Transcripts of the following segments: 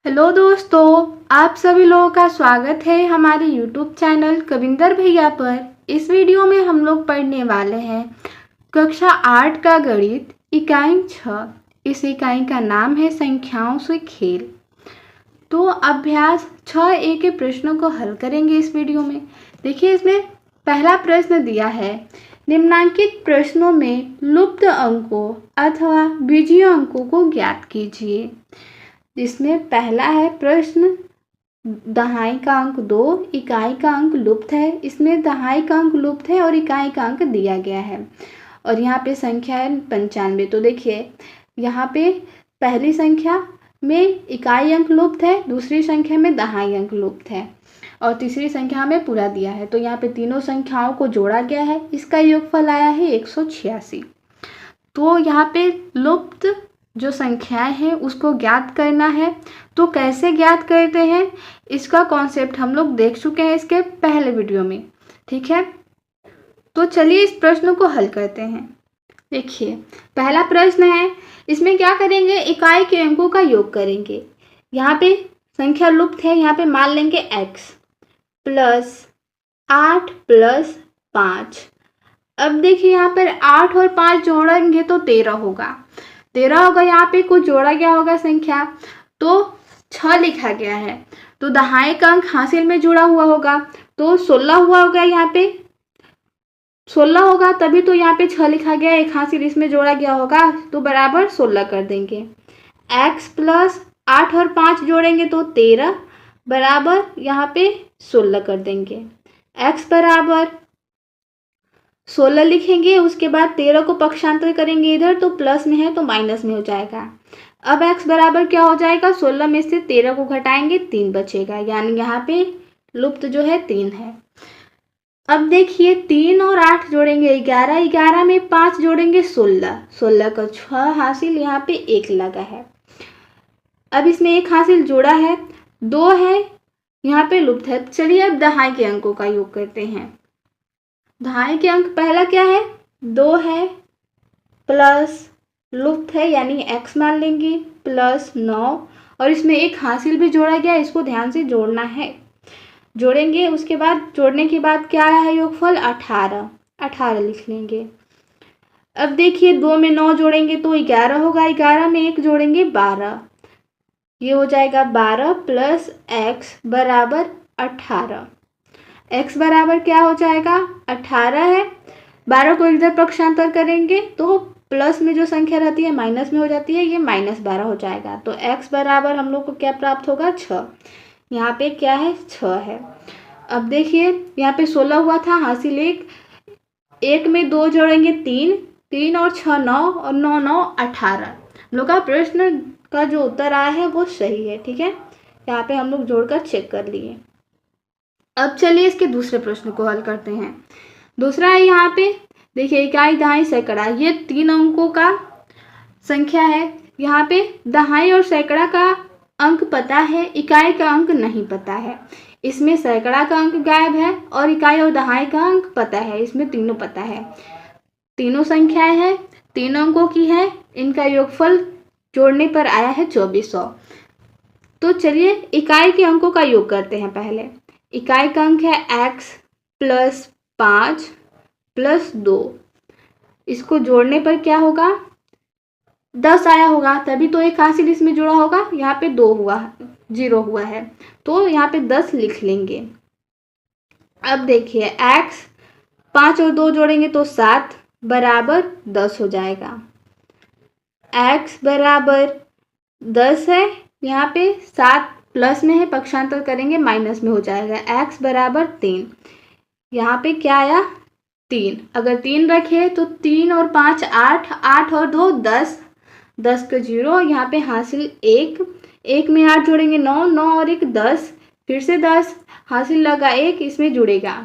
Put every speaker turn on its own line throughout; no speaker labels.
Hello दोस्तों, आप सभी लोगों का स्वागत है हमारे यूट्यूब चैनल कविंदर भैया पर। इस वीडियो में हम लोग पढ़ने वाले हैं कक्षा 8 का गणित इकाई 6। इस इकाई का नाम है संख्याओं से खेल। तो अभ्यास 6A के प्रश्नों को हल करेंगे इस वीडियो में। देखिए, इसमें पहला प्रश्न दिया है, निम्नलिखित प्रश्नों में लुप्त अंकों अथवा बीजीय अंकों को ज्ञात कीजिए। इसमें पहला है प्रश्न, दहाई का अंक 2, इकाई का अंक लुप्त है। इसमें दहाई का अंक लुप्त है और इकाई का अंक दिया गया है और यहाँ पे संख्या है 95। तो देखिए, यहाँ पे पहली संख्या में इकाई अंक लुप्त है, दूसरी संख्या में दहाई अंक लुप्त है और तीसरी संख्या में पूरा दिया है। तो यहाँ पे तीनों संख्याओं को जोड़ा गया है, इसका योगफल आया है 186। तो यहाँ पे लुप्त जो संख्याएं हैं उसको ज्ञात करना है। तो कैसे ज्ञात करते हैं, इसका कॉन्सेप्ट हम लोग देख चुके हैं इसके पहले वीडियो में, ठीक है। तो चलिए इस प्रश्न को हल करते हैं। देखिए, पहला प्रश्न है, इसमें क्या करेंगे, इकाई के अंकों का योग करेंगे। यहाँ पे संख्या लुप्त है, यहाँ पे मान लेंगे x प्लस 8 प्लस 5। अब देखिए, यहाँ पर 8 और 5 जोड़ेंगे तो 13 होगा। 13 होगा, यहाँ पे कुछ जोड़ा गया होगा संख्या, तो 6 लिखा गया है। तो दहाई का अंक हासिल में जुड़ा हुआ होगा, तो 16 हुआ होगा। यहाँ पे 16 होगा, तभी तो यहाँ पे 6 लिखा गया, एक हासिल इसमें जोड़ा गया होगा, तो बराबर 16 कर देंगे। x प्लस 8 और 5 जोड़ेंगे तो 13 बराबर यहाँ पे 16 कर देंगे। x बराबर 16 लिखेंगे, उसके बाद 13 को पक्षांतर करेंगे इधर, तो प्लस में है तो माइनस में हो जाएगा। अब x बराबर क्या हो जाएगा, 16 में से 13 को घटाएंगे 3 बचेगा, यानी यहाँ पे लुप्त जो है 3 है। अब देखिए, 3 और 8 जोड़ेंगे 11, 11 में 5 जोड़ेंगे 16, 16 का 6 हासिल, यहाँ पे 1 लगा है। अब इसमें एक हासिल जोड़ा है, 2 है, यहाँ पे लुप्त है। चलिए अब दहाई के अंकों का योग करते हैं। दहाई के अंक पहला क्या है, 2 है, प्लस लुप्त है यानी x मान लेंगे, प्लस 9 और इसमें एक हासिल भी जोड़ा गया, इसको ध्यान से जोड़ना है। जोड़ेंगे, उसके बाद जोड़ने के बाद क्या आया है योगफल, 18, 18 लिख लेंगे। अब देखिए, 2 में 9 जोड़ेंगे तो 11 होगा, 11 में 1 जोड़ेंगे 12, ये हो जाएगा 12 प्लस x बराबर 18। x बराबर क्या हो जाएगा, 18 है। 12 को इधर पक्षांतर करेंगे तो प्लस में जो संख्या रहती है माइनस में हो जाती है, ये -12 हो जाएगा। तो x बराबर हम लोग को क्या प्राप्त होगा, 6। यहाँ पे क्या है, 6 है। अब देखिए, यहाँ पे 16 हुआ था, हासिल 1, 1 में 2 जोड़ेंगे 3, 3 और 6 9 और 9 9 18। हम लोग का प्रश्न का जो उत्तर आया है वो सही है, ठीक है। यहाँ पे हम लोग जोड़कर चेक कर लिए। अब चलिए इसके दूसरे प्रश्न को हल करते हैं। दूसरा है, यहाँ पे देखिए, इकाई दहाई सैकड़ा, ये 3 अंकों का संख्या है। यहाँ पे दहाई और सैकड़ा का अंक पता है, इकाई का अंक नहीं पता है। इसमें सैकड़ा का अंक गायब है और इकाई और दहाई का अंक पता है, इसमें तीनों पता है। तीनों संख्याएं हैं, 3 अंकों की है, इनका योगफल जोड़ने पर आया है 2400। तो चलिए इकाई के अंकों का योग करते हैं। पहले इकाई का अंक है x प्लस 5 प्लस 2, इसको जोड़ने पर क्या होगा, 10 आया होगा, तभी तो एक हासिल इसमें जुड़ा होगा। यहाँ पे 2 हुआ, 0 हुआ है, तो यहाँ पे 10 लिख लेंगे। अब देखिए, x 5 और 2 जोड़ेंगे तो 7 बराबर 10 हो जाएगा। x बराबर 10 है, यहाँ पे 7 प्लस में है, पक्षांतर करेंगे माइनस में हो जाएगा। x बराबर 3, यहाँ पे क्या आया, 3। अगर 3 रखे तो 3 और 5 8, 8 और 2 10, 10 का 0, यहाँ पे हासिल 1, 1 में 8 जोड़ेंगे 9, 9 और 1 10, फिर से 10, हासिल लगा 1, इसमें जुड़ेगा।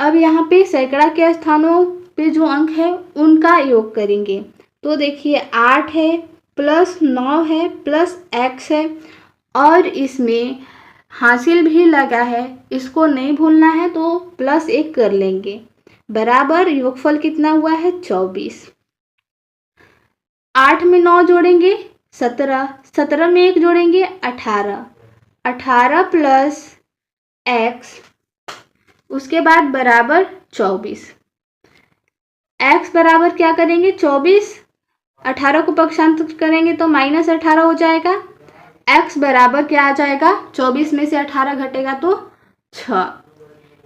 अब यहाँ पे सैकड़ा के स्थानों पे जो अंक है उनका योग करेंगे। तो देखिए, 8 है प्लस 9 है प्लस x है और इसमें हासिल भी लगा है, इसको नहीं भूलना है, तो प्लस 1 कर लेंगे, बराबर योगफल कितना हुआ है, 24। 8 में 9 जोड़ेंगे 17, 17 में 1 जोड़ेंगे 18, 18 प्लस x, उसके बाद बराबर 24। x बराबर क्या करेंगे 24, 18 को पक्षांतर करेंगे तो -18 हो जाएगा। x बराबर क्या आ जाएगा, 24 में से 18 घटेगा तो 6,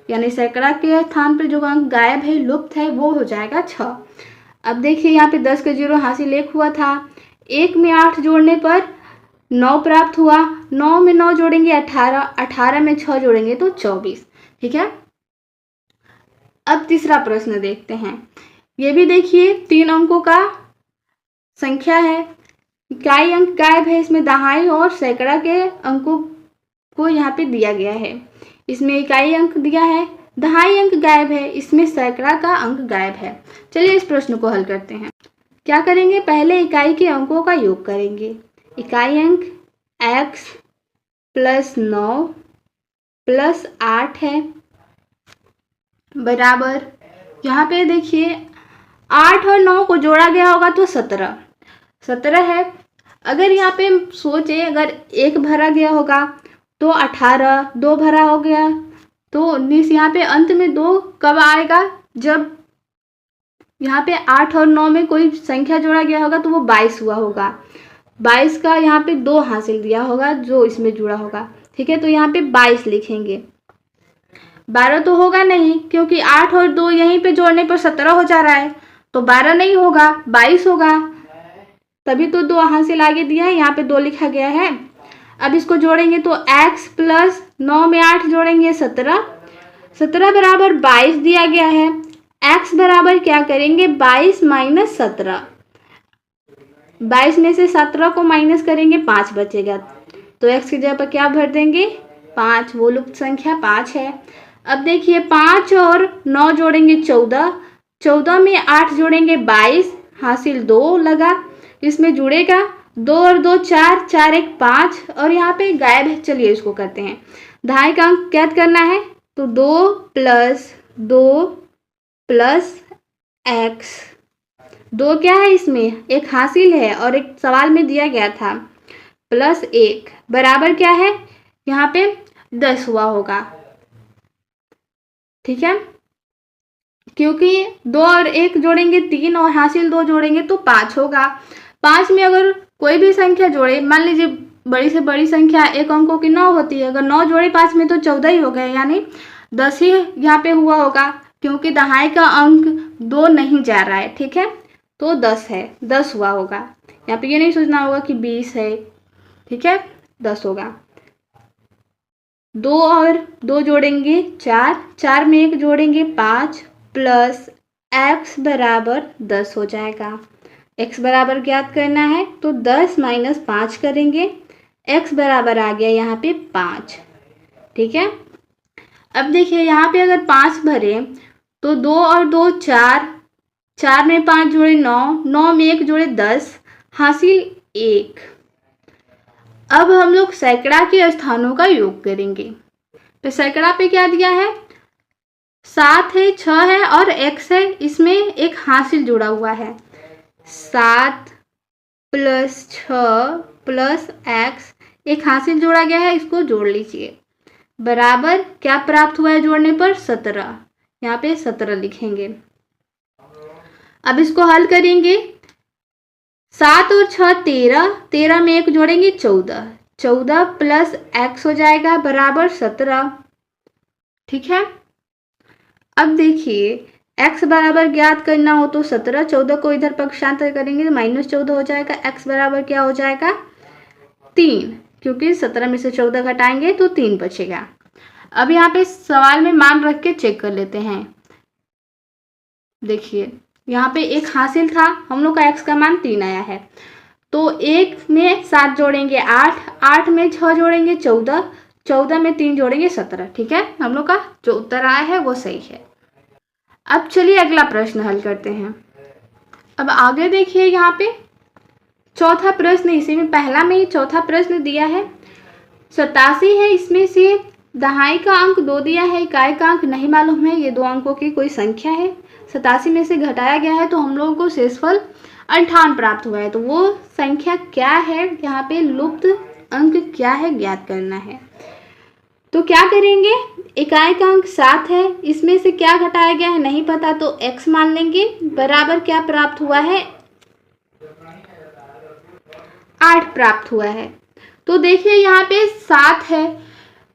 यानी सैकड़ा के स्थान पर जो अंक गायब है, लुप्त है, वो हो जाएगा 6। अब देखिए यहाँ पे 10 का 0 हासिल 1 हुआ था, 1 में 8 जोड़ने पर 9 प्राप्त हुआ, 9 में 9 जोड़ेंगे 18, 18 में 6 जोड़ेंगे तो 24। ठीक है। अब तीसरा प्रश्न देखते हैं। ये भी देखिए 3 अंकों का संख्या है, इकाई अंक गायब है, इसमें दहाई और सैकड़ा के अंकों को यहाँ पे दिया गया है। इसमें इकाई अंक दिया है, दहाई अंक गायब है, इसमें सैकड़ा का अंक गायब है। चलिए इस प्रश्न को हल करते हैं। क्या करेंगे, पहले इकाई के अंकों का योग करेंगे। इकाई अंक x प्लस 9 प्लस 8 है, बराबर, यहाँ पे देखिए 8 और 9 को जोड़ा गया होगा तो 17 है। अगर यहाँ पे सोचे अगर 1 भरा गया होगा तो 18, 2 भरा हो गया तो 19, यहाँ पे अंत में 2 कब आएगा, जब यहाँ पे 8 और 9 में कोई संख्या जोड़ा गया होगा तो वो 22 हुआ होगा। 22 का यहाँ पे 2 हासिल दिया होगा जो इसमें जुड़ा होगा। ठीक है, तो यहाँ पे 22 लिखेंगे। 12 तो होगा नहीं, क्योंकि 8 और 2 यहीं पे जोड़ने पर 17 हो जा रहा है, तो 12 नहीं होगा, 22 होगा, तभी तो 2 हासिल आगे दिया है, यहाँ पे 2 लिखा गया है। अब इसको जोड़ेंगे तो x प्लस 9 में 8 जोड़ेंगे 17, 17 बराबर 22 दिया गया है। x बराबर क्या करेंगे, 22 माइनस 17, 22 में से 17 को माइनस करेंगे 5 बचेगा, तो x की जगह पर क्या भर देंगे 5, वो लुप्त संख्या 5 है। अब देखिए 5 और 9 जोड़ेंगे 14, 14 में 8 जोड़ेंगे 22, हासिल 2 लगा, इसमें जुड़ेगा 2 और 2 4, 4 1 5, और यहाँ पे गायब है। चलिए इसको करते हैं, दहाई का अंक कैद करना है तो 2 प्लस x, 2 क्या है इसमें, एक हासिल है और एक सवाल में दिया गया था, प्लस 1 बराबर क्या है, यहाँ पे 10 हुआ होगा। ठीक है, क्योंकि 2 और 1 जोड़ेंगे 3 और हासिल 2 जोड़ेंगे तो 5 होगा। 5 में अगर कोई भी संख्या जोड़े, मान लीजिए बड़ी से बड़ी संख्या 1 अंकों की 9 होती है, अगर 9 जोड़े 5 में तो 14 ही हो गए, यानी 10 ही यहाँ पे हुआ होगा, क्योंकि दहाई का अंक 2 नहीं जा रहा है। ठीक है, तो 10 है, 10 हुआ होगा। यहाँ पे ये नहीं सोचना होगा कि 20 है। ठीक है, 10 होगा। 2 और 2 जोड़ेंगे 4, 4 में 1 जोड़ेंगे 5, प्लस x बराबर 10 हो जाएगा। x बराबर ज्ञात करना है तो 10 माइनस 5 करेंगे, x बराबर आ गया यहाँ पे 5। ठीक है, अब देखिए यहाँ पे अगर 5 भरे तो 2 और 2 4, 4 में 5 जोड़े 9, 9 में 1 जोड़े 10, हासिल 1। अब हम लोग सैकड़ा के स्थानों का योग करेंगे। तो सैकड़ा पे क्या दिया है, 7 है, 6 है और x है, इसमें एक हासिल जुड़ा हुआ है। 7 प्लस 6 प्लस x, एक हासिल जोड़ा गया है, इसको जोड़ लीजिए, बराबर क्या प्राप्त हुआ है जोड़ने पर 17। यहाँ पे 17 लिखेंगे। अब इसको हल करेंगे, 7 और 6 13, 13 में 1 जोड़ेंगे 14, 14 प्लस x हो जाएगा बराबर 17। ठीक है, अब देखिए x बराबर ज्ञात करना हो तो 17, 14 को इधर पक्षांतर करेंगे तो -14 हो जाएगा। x बराबर क्या हो जाएगा 3, क्योंकि 17 में से 14 घटाएंगे तो 3 बचेगा। अब यहाँ पे सवाल में मान रख के चेक कर लेते हैं। देखिए यहाँ पे एक हासिल था, हम लोग का x का मान 3 आया है, तो 1 में 7 जोड़ेंगे 8, 8 में 6 जोड़ेंगे 14, 14 में 3 जोड़ेंगे 17। ठीक है, हम लोग का जो उत्तर आया है वो सही है। अब चलिए अगला प्रश्न हल करते हैं। अब आगे देखिए यहाँ पे चौथा प्रश्न, इसी में पहला में ही चौथा प्रश्न दिया है। 87 है, इसमें से दहाई का अंक 2 दिया है, इकाई का अंक नहीं मालूम है, ये 2 अंकों की कोई संख्या है। 87 में से घटाया गया है तो हम लोगों को शेषफल 58 प्राप्त हुआ है। तो वो संख्या क्या है, यहाँ पे लुप्त अंक क्या है ज्ञात करना है। तो क्या करेंगे, इकाई का अंक 7 है, इसमें से क्या घटाया गया है नहीं पता, तो x मान लेंगे, बराबर क्या प्राप्त हुआ है 8 प्राप्त हुआ है। तो देखिए यहाँ पे 7 है,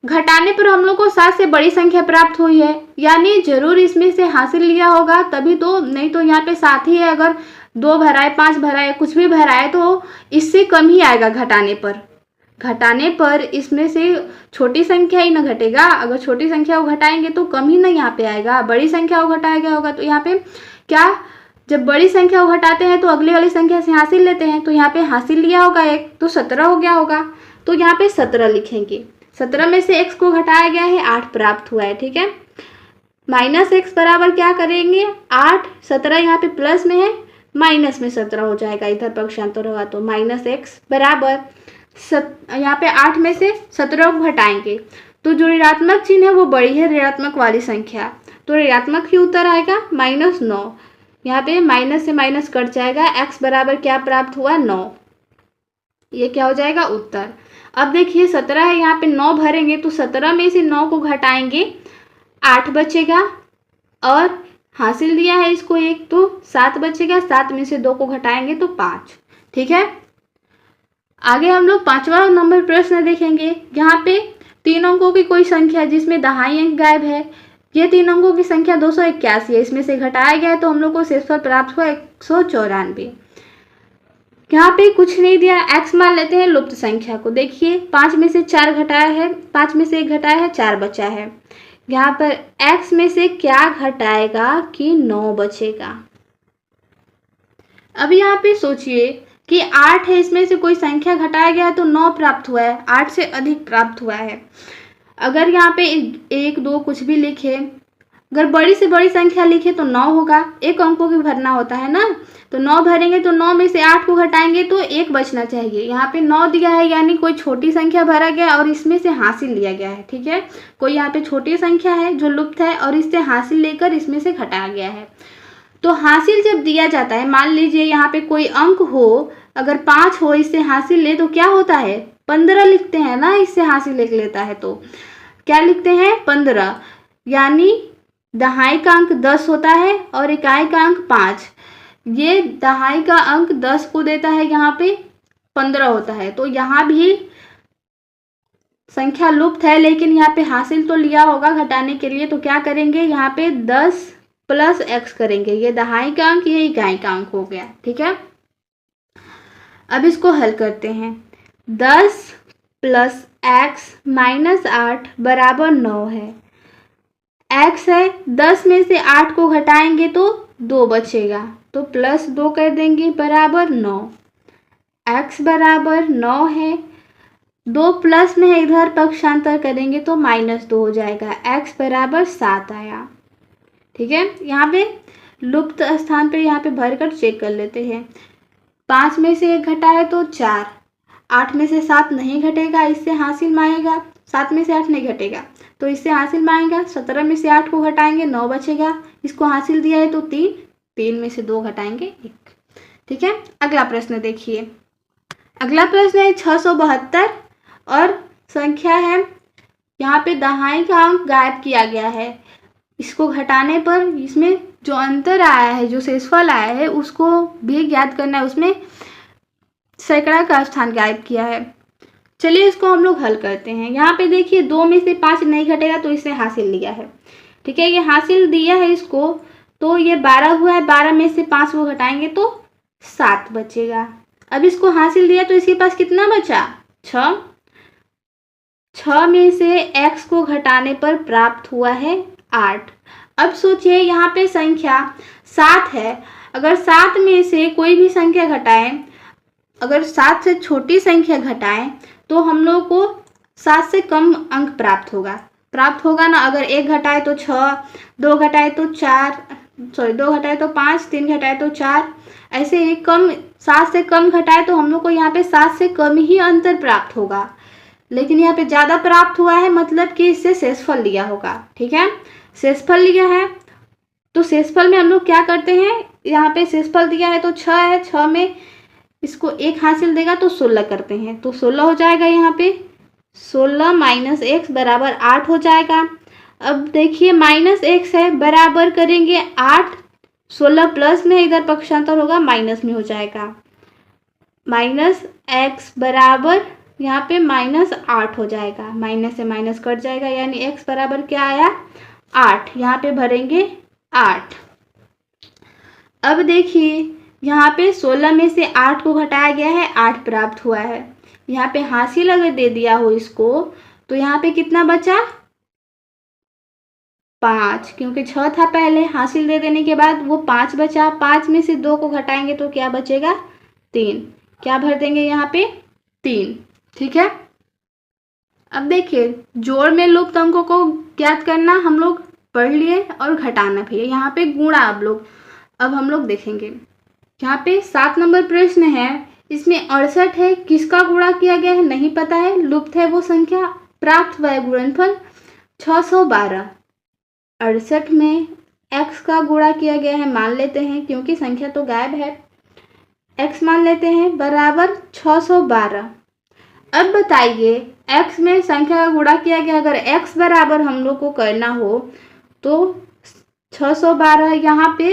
घटाने पर हम लोग को 7 से बड़ी संख्या प्राप्त हुई है, यानी जरूर इसमें से हासिल लिया होगा तभी तो, नहीं तो यहाँ पे 7 ही है, अगर 2 भराए 5 भराए कुछ भी भराए तो इससे कम ही आएगा घटाने पर इसमें से छोटी संख्या ही ना घटेगा। अगर छोटी संख्या को घटाएंगे तो कम ही ना यहाँ पे आएगा, बड़ी संख्या को घटाया गया होगा। तो यहाँ पे क्या, जब बड़ी संख्या को घटाते हैं तो अगली वाली संख्या से हासिल लेते हैं, तो यहाँ पे हासिल लिया होगा एक, तो 17 हो गया होगा। तो यहाँ पे 17 लिखेंगे, 17 में से x को घटाया गया है 8 प्राप्त हुआ है, ठीक है। माइनस x बराबर क्या करेंगे 8, 17 यहाँ पे प्लस में है, माइनस में 17 हो जाएगा, इधर पक्षांतर होगा तो माइनस x बराबर यहाँ पे 8 में से 17 को घटाएंगे तो जो ऋणात्मक चिन्ह है वो बड़ी है ऋणात्मक वाली संख्या, तो ऋणात्मक ही उत्तर आएगा -9। यहाँ पे माइनस से माइनस कट जाएगा, x बराबर क्या प्राप्त हुआ 9, ये क्या हो जाएगा उत्तर। अब देखिए 17 है, यहाँ पे 9 भरेंगे तो 17 में से 9 को घटाएंगे 8 बचेगा, और हासिल दिया है इसको 1 तो 7 बचेगा, 7 में से 2 को घटाएंगे तो 5, ठीक है। आगे हम लोग 5वां नंबर प्रश्न देखेंगे। यहाँ पे 3 अंकों की कोई संख्या जिसमें दहाई अंक गायब है, ये 3 अंकों की संख्या 281 है, इसमें से घटाया गया है तो हम लोग को शेषफल प्राप्त हुआ 194। यहाँ पे कुछ नहीं दिया, x मान लेते हैं लुप्त संख्या को। देखिए 5 में से 4 घटाया है, 5 में से 1 घटाया है, 4 बचा है। यहाँ पर x में से क्या घटाएगा कि 9 बचेगा। अब यहाँ पे सोचिए कि 8 है, इसमें से कोई संख्या घटाया गया है तो 9 प्राप्त हुआ है, 8 से अधिक प्राप्त हुआ है। अगर यहाँ पे 1 2 कुछ भी लिखे, अगर बड़ी से बड़ी संख्या लिखे तो 9 होगा, एक अंकों की भरना होता है ना, तो 9 भरेंगे तो 9 में से 8 को घटाएंगे तो 1 बचना चाहिए। यहाँ पे 9 दिया है, यानी कोई छोटी संख्या भरा गया और इसमें से हासिल लिया गया है, ठीक है। कोई यहाँ पे छोटी संख्या है जो लुप्त है और इससे हासिल लेकर इसमें से घटाया गया है। तो हासिल जब दिया जाता है, मान लीजिए यहाँ पे कोई अंक हो, अगर 5 हो, इससे हासिल ले तो क्या होता है 15 लिखते हैं ना, इससे हासिल लिख लेता है तो क्या लिखते हैं 15, यानी दहाई का अंक 10 होता है और इकाई का अंक 5। ये दहाई का अंक 10 को देता है, यहाँ पे 15 होता है। तो यहाँ भी संख्या लुप्त है, लेकिन यहाँ पे हासिल तो लिया होगा घटाने के लिए, तो क्या करेंगे यहाँ पे 10 प्लस x करेंगे, ये दहाई का अंक ये इकाई का अंक हो गया, ठीक है। अब इसको हल करते हैं, 10 प्लस x माइनस 8 बराबर 9 है। x है, 10 में से 8 को घटाएंगे तो 2 बचेगा, तो प्लस 2 कर देंगे बराबर 9। x बराबर 9 है, 2 प्लस में है, इधर पक्षांतर करेंगे तो -2 हो जाएगा, x बराबर 7 आया, ठीक है। यहाँ पे लुप्त स्थान पे यहाँ पे भरकर चेक कर लेते हैं। 5 में से 1 घटा है तो 4, 8 में से 7 नहीं घटेगा, इससे हासिल में आएगा, 7 में से 8 नहीं घटेगा तो इससे हासिल में आएगा, 17 में से 8 को घटाएंगे 9 बचेगा, इसको हासिल दिया है तो 3 में से 2 घटाएंगे 1, ठीक है। अगला प्रश्न देखिए, अगला प्रश्न है 672 और संख्या है, यहाँ पे दहाई का अंक गायब किया गया है, इसको घटाने पर इसमें जो अंतर आया है, जो शेषफल आया है उसको भी ज्ञात करना है, उसमें सैकड़ा का स्थान गायब किया है। चलिए इसको हम लोग हल करते हैं। यहाँ पे देखिए 2 में से 5 नहीं घटेगा तो इससे हासिल लिया है, ठीक है, ये हासिल दिया है इसको, तो ये 12 हुआ है, 12 में से 5 को घटाएंगे तो 7 बचेगा। अब इसको हासिल दिया तो इसके पास कितना बचा 6, 6 में से x को घटाने पर प्राप्त हुआ है 8। अब सोचिए यहाँ पे संख्या 7 है, अगर 7 में से कोई भी संख्या घटाएं, अगर 7 से छोटी संख्या घटाएं तो हम लोग को 7 से कम अंक प्राप्त होगा ना। अगर 1 घटाए तो 6, 2 घटाए तो 4, 2 घटाए तो 5, 3 घटाए तो 4, ऐसे ही कम 7 से कम घटाए तो हम लोग को यहाँ पे 7 से कम ही अंतर प्राप्त होगा, लेकिन यहाँ पे ज़्यादा प्राप्त हुआ है, मतलब कि इससे शेषफल लिया होगा, ठीक है। शेषफल लिया है तो शेषफल में हम लोग क्या करते हैं, यहाँ पे शेषफल दिया है तो 6 है, 6 में इसको 1 हासिल देगा तो 16 करते हैं, तो 16 हो जाएगा। यहाँ पे 16 माइनस एक्स बराबर 8 हो जाएगा। अब देखिए -x है, बराबर करेंगे 8, 16 प्लस में इधर पक्षांतर होगा माइनस में हो जाएगा, -x बराबर यहाँ पे -8 हो जाएगा, माइनस से माइनस कट जाएगा, यानी x बराबर क्या आया 8, यहाँ पे भरेंगे 8। अब देखिए यहाँ पे 16 में से 8 को घटाया गया है, 8 प्राप्त हुआ है। यहाँ पे हासिल अगर दे दिया हो इसको तो यहाँ पे कितना बचा 5, क्योंकि 6 था पहले, हासिल दे देने के बाद वो 5 बचा। 5 में से 2 को घटाएंगे तो क्या बचेगा 3, क्या भर देंगे यहाँ पे 3। ठीक है। अब देखिए जोड़ में लुप्त अंकों को ज्ञात करना हम लोग पढ़ लिए और घटाना भी है। यहाँ पे गुणा अब हम लोग देखेंगे। यहाँ पे 7 नंबर प्रश्न है, इसमें 68 है, किसका गुणा किया गया है नहीं पता है, लुप्त है वो संख्या, प्राप्त हुआ है गुणनफल 612। 68 में x का गुणा किया गया है मान लेते हैं, क्योंकि संख्या तो गायब है, x मान लेते हैं बराबर 612। अब बताइए x में संख्या का गुणा किया गया, अगर x बराबर हम लोग को करना हो तो 612, यहाँ पे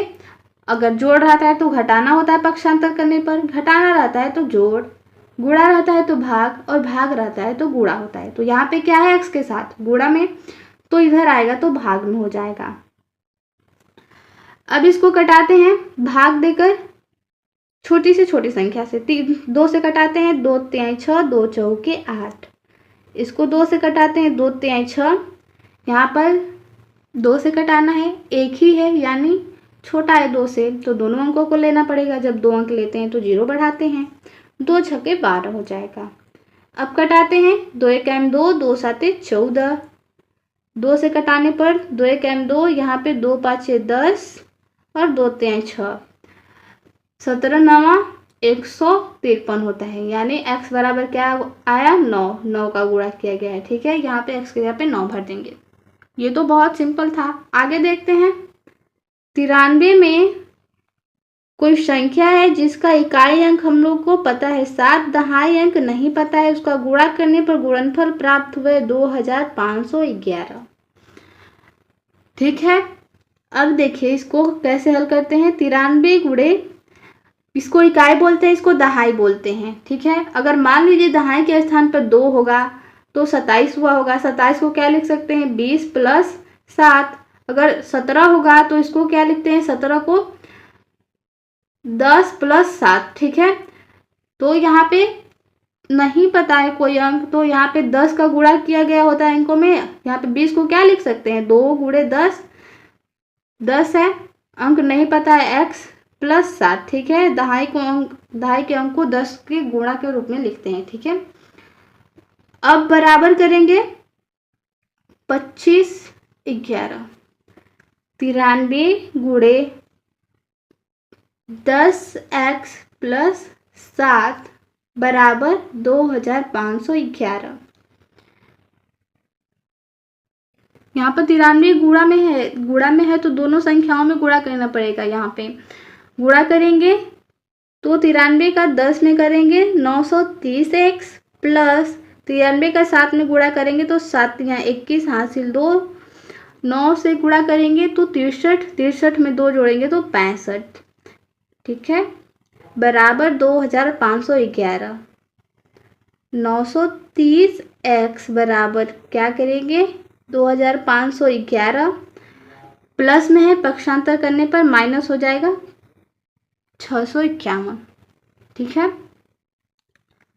अगर जोड़ रहता है तो घटाना होता है, पक्षांतर करने पर घटाना रहता है तो जोड़, गुणा रहता है तो भाग, और भाग रहता है तो गुणा होता है। तो यहाँ पे क्या है x के साथ गुणा में, तो इधर आएगा तो भाग में हो जाएगा। अब इसको कटाते हैं भाग देकर, छोटी से छोटी संख्या से 2 से कटाते हैं, 2 तिहाई 6, 2 चौके 8। इसको 2 से कटाते हैं, 2 तिहाई 6, यहाँ पर 2 से कटाना है, एक ही है यानी छोटा है 2 से, तो दोनों अंकों को लेना पड़ेगा। जब 2 अंक लेते हैं तो 0 बढ़ाते हैं, 2 छक्के 12 हो जाएगा। अब कटाते हैं, 2 एकम 2, 2 साते 14, 2 से कटाने पर 2 एकम 2, यहाँ पे 2 पाँचे 10 और 2 तिहाई 6, 17 नवा 153 होता है, यानी x बराबर क्या आया 9, 9 का गुणा किया गया है। ठीक है, यहाँ पे x के जगह पे 9 भर देंगे। ये तो बहुत सिंपल था। आगे देखते हैं, 93 में कोई संख्या है जिसका इकाई अंक हम लोग को पता है, 7 दहाई अंक नहीं पता है, उसका गुणा करने पर गुणनफल प्राप्त हुए 2511। ठीक है, अब देखिए इसको कैसे हल करते हैं। 93 गुणे, इसको इकाई बोलते हैं, इसको दहाई बोलते हैं। ठीक है, अगर मान लीजिए दहाई के स्थान पर 2 होगा तो 27 हुआ होगा, 27 को क्या लिख सकते हैं 20 प्लस 7। अगर 17 होगा तो इसको क्या लिखते हैं 17 को 10 प्लस 7। ठीक है, तो यहाँ पे नहीं पता है कोई अंक, तो यहाँ पे 10 का गुणा किया गया होता है अंकों में, यहाँ पे 20 को क्या लिख सकते हैं 2 गुणे 10, 10 है, अंक नहीं पता है x प्लस 7। ठीक है, दहाई के अंक को 10 के गुणा के रूप में लिखते हैं। ठीक है, अब बराबर करेंगे 25 11, 93 गुणे 10x प्लस 7 बराबर 2511। यहाँ पर 93 गुणा में है तो दोनों संख्याओं में गुणा करना पड़ेगा। यहाँ पे गुणा करेंगे तो 93 का 10 में करेंगे 930x प्लस 93 का 7 में गुणा करेंगे तो 7 यहाँ 21 हासिल 2, 9 से गुणा करेंगे तो 63, 63 में 2 जोड़ेंगे तो 65। ठीक है, बराबर 2511। 930x बराबर क्या करेंगे 2511, प्लस में है पक्षांतर करने पर माइनस हो जाएगा 651। ठीक है,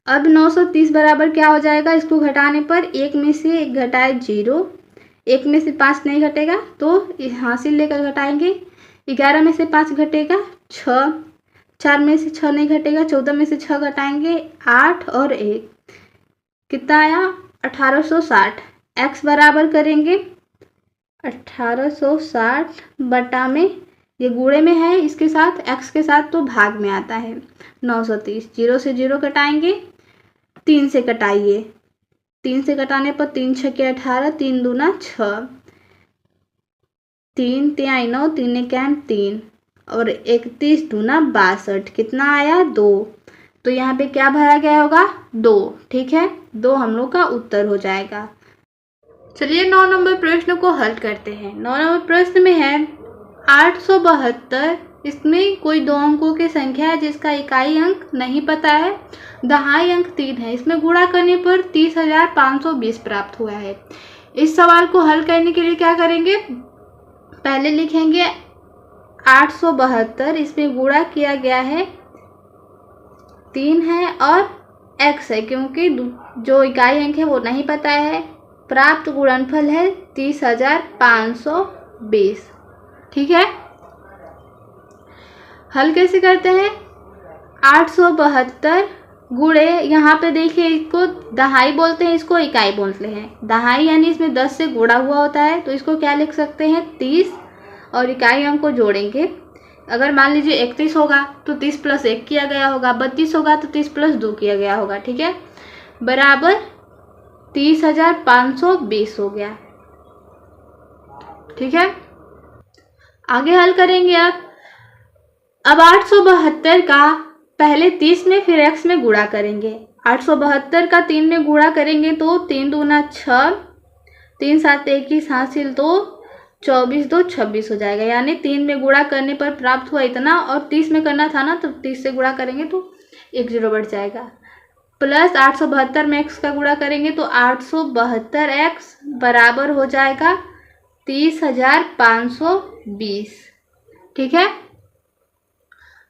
अब 930 बराबर क्या हो जाएगा, इसको घटाने पर 1 में से 1 घटाए 0, 1 में से 5 नहीं घटेगा तो हासिल लेकर घटाएंगे, 11 में से 5 घटेगा 6, 4 में से 6 नहीं घटेगा, 14 में से 6 घटाएंगे 8 और 1, कितना आया 1860। x बराबर करेंगे 1860 बटा में, ये गुणे में है इसके साथ, x के साथ तो भाग में आता है 930, 0 से 0 कटाएंगे, 3 से कटाइए, 3 से कटाने पर 3 छक्के 18, 3 दूना 6, 3 तिहाई 9, 3 एकम 3, और 31 दूना 62, कितना आया 2। तो यहाँ पे क्या भरा गया होगा 2, ठीक है, 2 हम लोग का उत्तर हो जाएगा। चलिए 9 नंबर प्रश्न को हल करते हैं। 9 नंबर प्रश्न में है 872, इसमें कोई दो अंकों की संख्या है जिसका इकाई अंक नहीं पता है, दहाई अंक 3 है, इसमें गुणा करने पर 30,520 प्राप्त हुआ है। इस सवाल को हल करने के लिए क्या करेंगे, पहले लिखेंगे 872, इसमें गुणा किया गया है 3 है और x है, क्योंकि जो इकाई अंक है वो नहीं पता है। प्राप्त गुणनफल है 30,520, ठीक है। हल कैसे करते हैं, 872 गुणे, यहाँ पे देखिए इसको दहाई बोलते हैं, इसको इकाई बोलते हैं। दहाई यानी इसमें 10 से गुणा हुआ होता है, तो इसको क्या लिख सकते हैं 30, और इकाई अंक को जोड़ेंगे। अगर मान लीजिए 31 होगा तो 30 + 1 किया गया होगा, 32 होगा तो 30 + 2 किया गया होगा, ठीक है, बराबर 30,520 हो गया, ठीक है। आगे हल करेंगे अब 872 का पहले 30 में फिर x में गुणा करेंगे। 872 का 3 में गुणा करेंगे तो 3 दूना 6, 3 7 21 हासिल 2, 24 2 26 हो जाएगा। यानी 3 में गुणा करने पर प्राप्त हुआ इतना, और 30 में करना था ना, तो 30 से गुणा करेंगे तो 1 0 बढ़ जाएगा। प्लस 872 में x का गुणा करेंगे तो 872x बराबर हो जाएगा 30,520, ठीक है।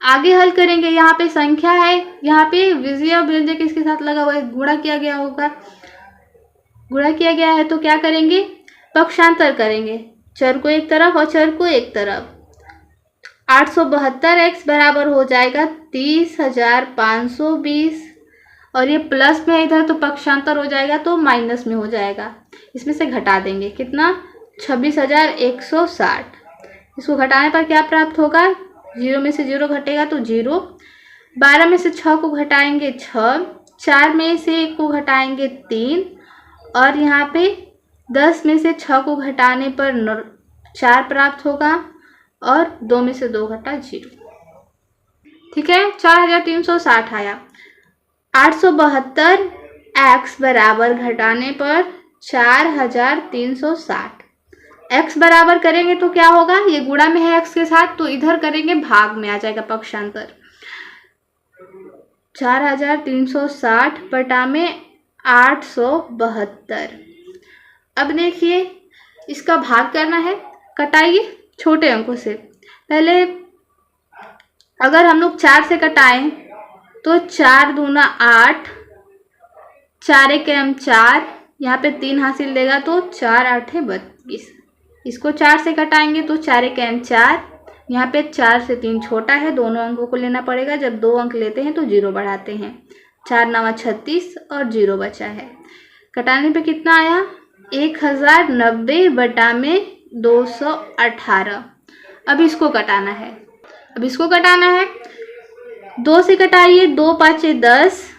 आगे हल करेंगे, यहाँ पे संख्या है, यहाँ पे विजय और व्यंजक इसके साथ लगा हुआ है, गुणा किया गया होगा, गुणा किया गया है तो क्या करेंगे, पक्षांतर करेंगे, चर को एक तरफ और चर को एक तरफ। 872x बराबर हो जाएगा 30,520, और ये प्लस में इधर तो पक्षांतर हो जाएगा तो माइनस में हो जाएगा, इसमें से घटा देंगे, कितना 26,160। इसको घटाने पर क्या प्राप्त होगा, 0 में से 0 घटेगा तो 0, 12 में से 6 को घटाएंगे 6, 4 में से 1 को घटाएंगे 3, और यहाँ पे 10 में से 6 को घटाने पर 4 प्राप्त होगा, और 2 में से 2 घटा 0, ठीक है, 4,360 आया। 872x बराबर घटाने पर 4,360, x बराबर करेंगे तो क्या होगा, ये गुणा में है x के साथ, तो इधर करेंगे भाग में आ जाएगा पक्षांतर। 4,360 बटा में 872। अब देखिए इसका भाग करना है, कटाइए छोटे अंकों से। पहले अगर हम लोग 4 से कटाएं तो 4 दूना 8, 4 1 4, यहाँ पे 3 हासिल देगा तो 4 8 32। इसको 4 से कटाएंगे तो 4 1 4, यहाँ पे 4 से 3 छोटा है, दोनों अंकों को लेना पड़ेगा। जब 2 अंक लेते हैं तो 0 बढ़ाते हैं, 4 9 36 और 0 बचा है। कटाने पे कितना आया, 1090 बटा में 218। अब इसको कटाना है, 2 से कटाइए, 2 5 10,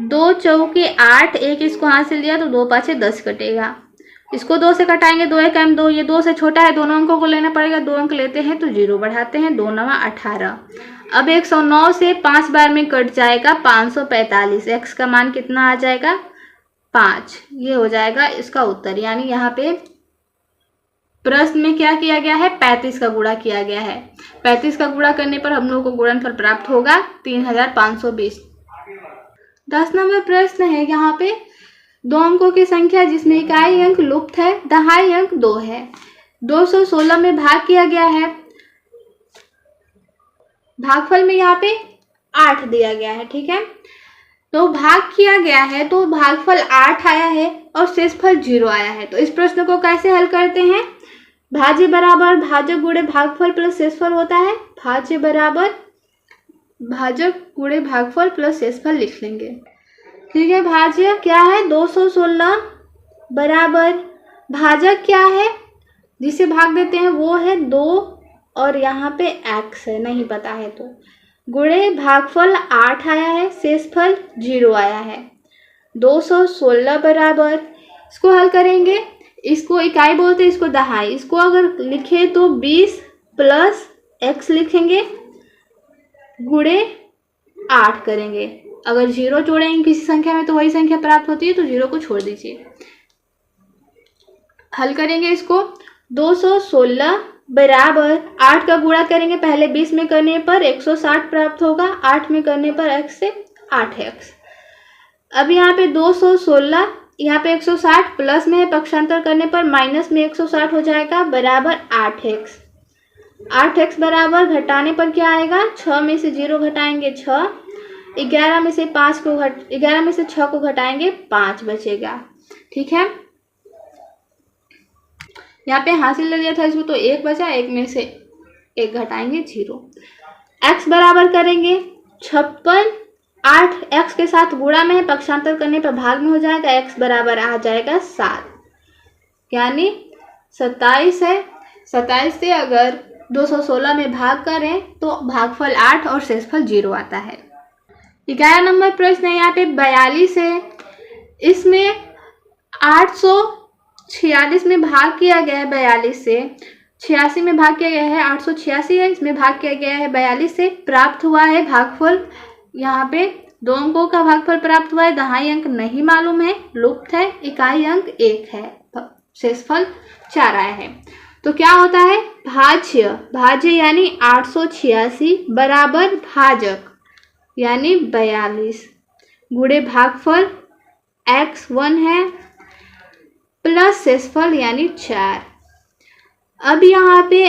2 चौके 8, 1 इसको हाथ से लिया तो 2 5 10 कटेगा। इसको 2 से कटाएंगे, 2 1 2, ये 2 से छोटा है, दोनों अंकों को लेना पड़ेगा। 2 अंक लेते हैं तो 0 बढ़ाते हैं, 2 9 18। अब 109 से 5 बार में कट जाएगा 545। x का मान कितना आ जाएगा 5, ये हो जाएगा इसका उत्तर। यानी यहाँ पे प्रश्न में क्या किया गया है, 35 का गुणा किया गया है। 35 का गुणा करने पर हम लोग को गुणनफल प्राप्त होगा 3520। 10 नंबर प्रश्न है, यहाँ पे 2 अंकों की संख्या जिसमें इकाई अंक लुप्त है, दहाई अंक 2 है, 216 में भाग किया गया है। भागफल में यहाँ पे 8 दिया गया है, ठीक है। तो भाग किया गया है तो भागफल 8 आया है और शेषफल 0 आया है। तो इस प्रश्न को कैसे हल करते हैं, भाज्य बराबर भाजक गुणे भागफल प्लस शेषफल होता है। भाज्य बराबर भाजक गुणे भागफल प्लस शेषफल लिख लेंगे, ठीक है। भाज्य क्या है 216 बराबर भाजक क्या है जिसे भाग देते हैं वो है 2, और यहाँ पे x है नहीं पता है, तो गुणे भागफल 8 आया है, शेषफल 0 आया है। 216 बराबर, इसको हल करेंगे, इसको इकाई बोलते हैं, इसको दहाई। इसको अगर लिखे तो 20 प्लस x लिखेंगे, गुणे 8 करेंगे। अगर 0 जोड़ेंगे किसी संख्या में तो वही संख्या प्राप्त होती है, तो 0 को छोड़ दीजिए। हल करेंगे इसको। 216 बराबर 8 का गुणा करेंगे, पहले 20 में करने पर 160 प्राप्त होगा, 8 में करने पर x से 8x। अब यहाँ पे 216, यहाँ पे 160 प्लस में है, पक्षांतर करने पर माइनस में 160 हो जाएगा, बराबर 8x। 8x बराबर घटाने पर क्या आएगा, 6 में से 0 घटाएंगे 6, 11 में से 6 को घटाएंगे 5 बचेगा। ठीक है, यहाँ पे हासिल ले लिया था इसको, तो 1 बचा, 1 में से 1 घटाएंगे 0। x बराबर करेंगे 56, 8 x के साथ गुणा में है, पक्षांतर करने पर भाग में हो जाएगा, x बराबर आ जाएगा 7, यानी 27 है। 27 से अगर 216 में भाग करें तो भागफल 8 और शेषफल 0 आता है। 11 नंबर प्रश्न है यहाँ पे 42 है, इसमें 846 में भाग किया गया है 42 से, 86 में भाग किया गया है, 886 है, इसमें भाग किया गया है 42 से, प्राप्त हुआ है भागफल। यहाँ पे 2 अंकों का भागफल प्राप्त हुआ है, दहाई अंक नहीं मालूम है, लुप्त है, इकाई अंक 1 है, शेषफल 4 आया है। तो क्या होता है, भाज्य यानी 886 बराबर भाजक यानी 42 गुणे भागफल x1 है प्लस शेषफल यानी 4। अब यहाँ पे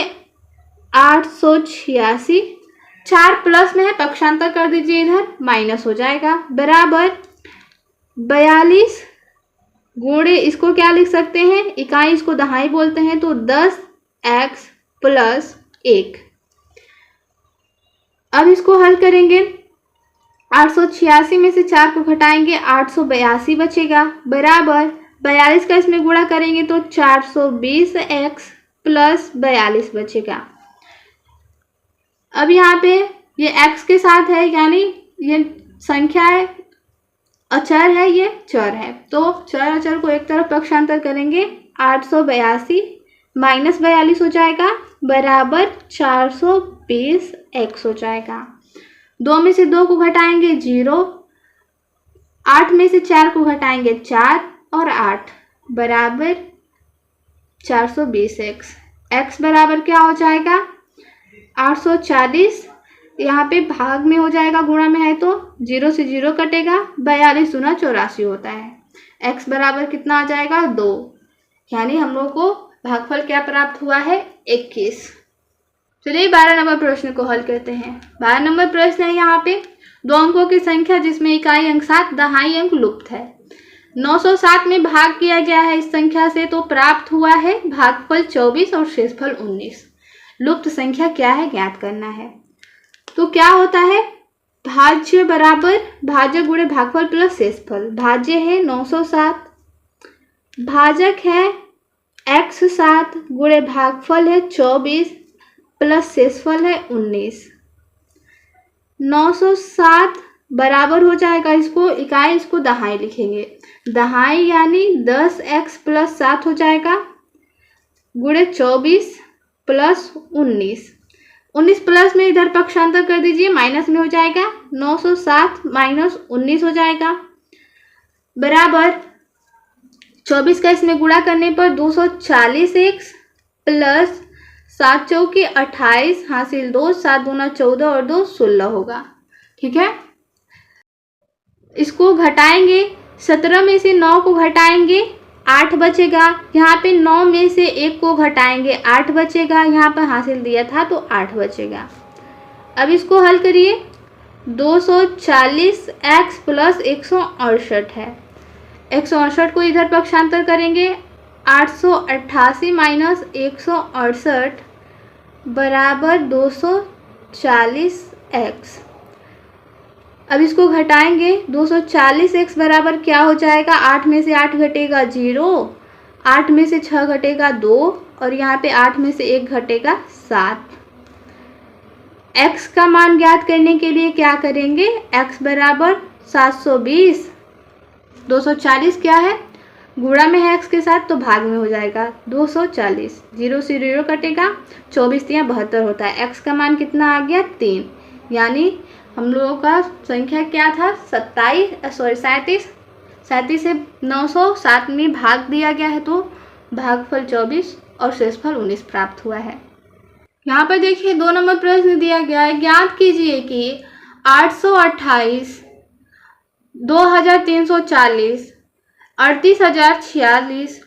886, 4 प्लस में है, पक्षांतर कर दीजिए, इधर माइनस हो जाएगा, बराबर 42 गुणे, इसको क्या लिख सकते हैं, इकाई इसको दहाई बोलते हैं, तो 10x प्लस 1। अब इसको हल करेंगे, 886 में से 4 को घटाएंगे, 882 बचेगा, बराबर 42 का इसमें गुणा करेंगे तो 420x प्लस 42 बचेगा। अब यहाँ पे ये x के साथ है, यानी ये संख्या है, अचर है, ये चर है, तो चर अचर को एक तरफ पक्षांतर करेंगे, 882 माइनस 42 हो जाएगा, बराबर 420x हो जाएगा। 2 में से 2 को घटाएंगे 0, 8 में से 4 को घटाएंगे 4 और 8, बराबर 420x। x बराबर क्या हो जाएगा, 840, यहाँ पे भाग में हो जाएगा, गुणा में है तो 0 से 0 कटेगा, 42 दूना 84 होता है। x बराबर कितना आ जाएगा, 2, यानी हम लोग को भागफल क्या प्राप्त हुआ है, 21। चलिए 12 नंबर प्रश्न को हल करते हैं। 12 नंबर प्रश्न है यहाँ पे 2 अंकों की संख्या जिसमें इकाई अंक 7, दहाई अंक लुप्त है। 907 में भाग किया गया है इस संख्या से, तो प्राप्त हुआ है भागफल 24 और शेषफल 19। लुप्त संख्या क्या है, ज्ञात करना है। तो क्या होता है, भाज्य बराबर भाजक गुणे भागफल प्लस शेषफल। भाज्य है 907, भाजक है x7 गुणे भागफल है 24 प्लस शेषफल है 19। 907 बराबर हो जाएगा, इसको इकाई इसको दहाई लिखेंगे, दहाई यानी 10x प्लस 7 हो जाएगा, गुणे 24 प्लस 19। 19 प्लस में इधर पक्षांतर कर दीजिए, माइनस में हो जाएगा, 907 माइनस 19 हो जाएगा, बराबर 24 का इसमें गुणा करने पर 240x प्लस 7 चौके 28 हासिल 2, 7 दूना 14 और 2 16 होगा। ठीक है, इसको घटाएंगे, 17 में से 9 को घटाएंगे 8 बचेगा, यहाँ पे 9 में से 1 को घटाएंगे 8 बचेगा, यहाँ पर हासिल दिया था तो 8 बचेगा। अब इसको हल करिए, 240x प्लस 168 है, 168 को इधर पक्षांतर करेंगे, 888 माइनस 168 बराबर 240x। अब इसको घटाएंगे, 240x बराबर क्या हो जाएगा, 8 में से 8 घटेगा 0, 8 में से 6 घटेगा 2 और यहाँ पे 8 में से 1 घटेगा 7। x का मान ज्ञात करने के लिए क्या करेंगे, x बराबर 720, 240 क्या है गुणा में है x के साथ तो भाग में हो जाएगा 240, 0 से 0 कटेगा, 24 तियाँ 72 होता है। x का मान कितना आ गया 3, यानी हम लोगों का संख्या क्या था 37 से 907 में भाग दिया गया है तो भागफल 24 और शेषफल 19 प्राप्त हुआ है। यहाँ पर देखिए 2 नंबर प्रश्न दिया गया है, ज्ञात कीजिए कि 828, 2340, 38,046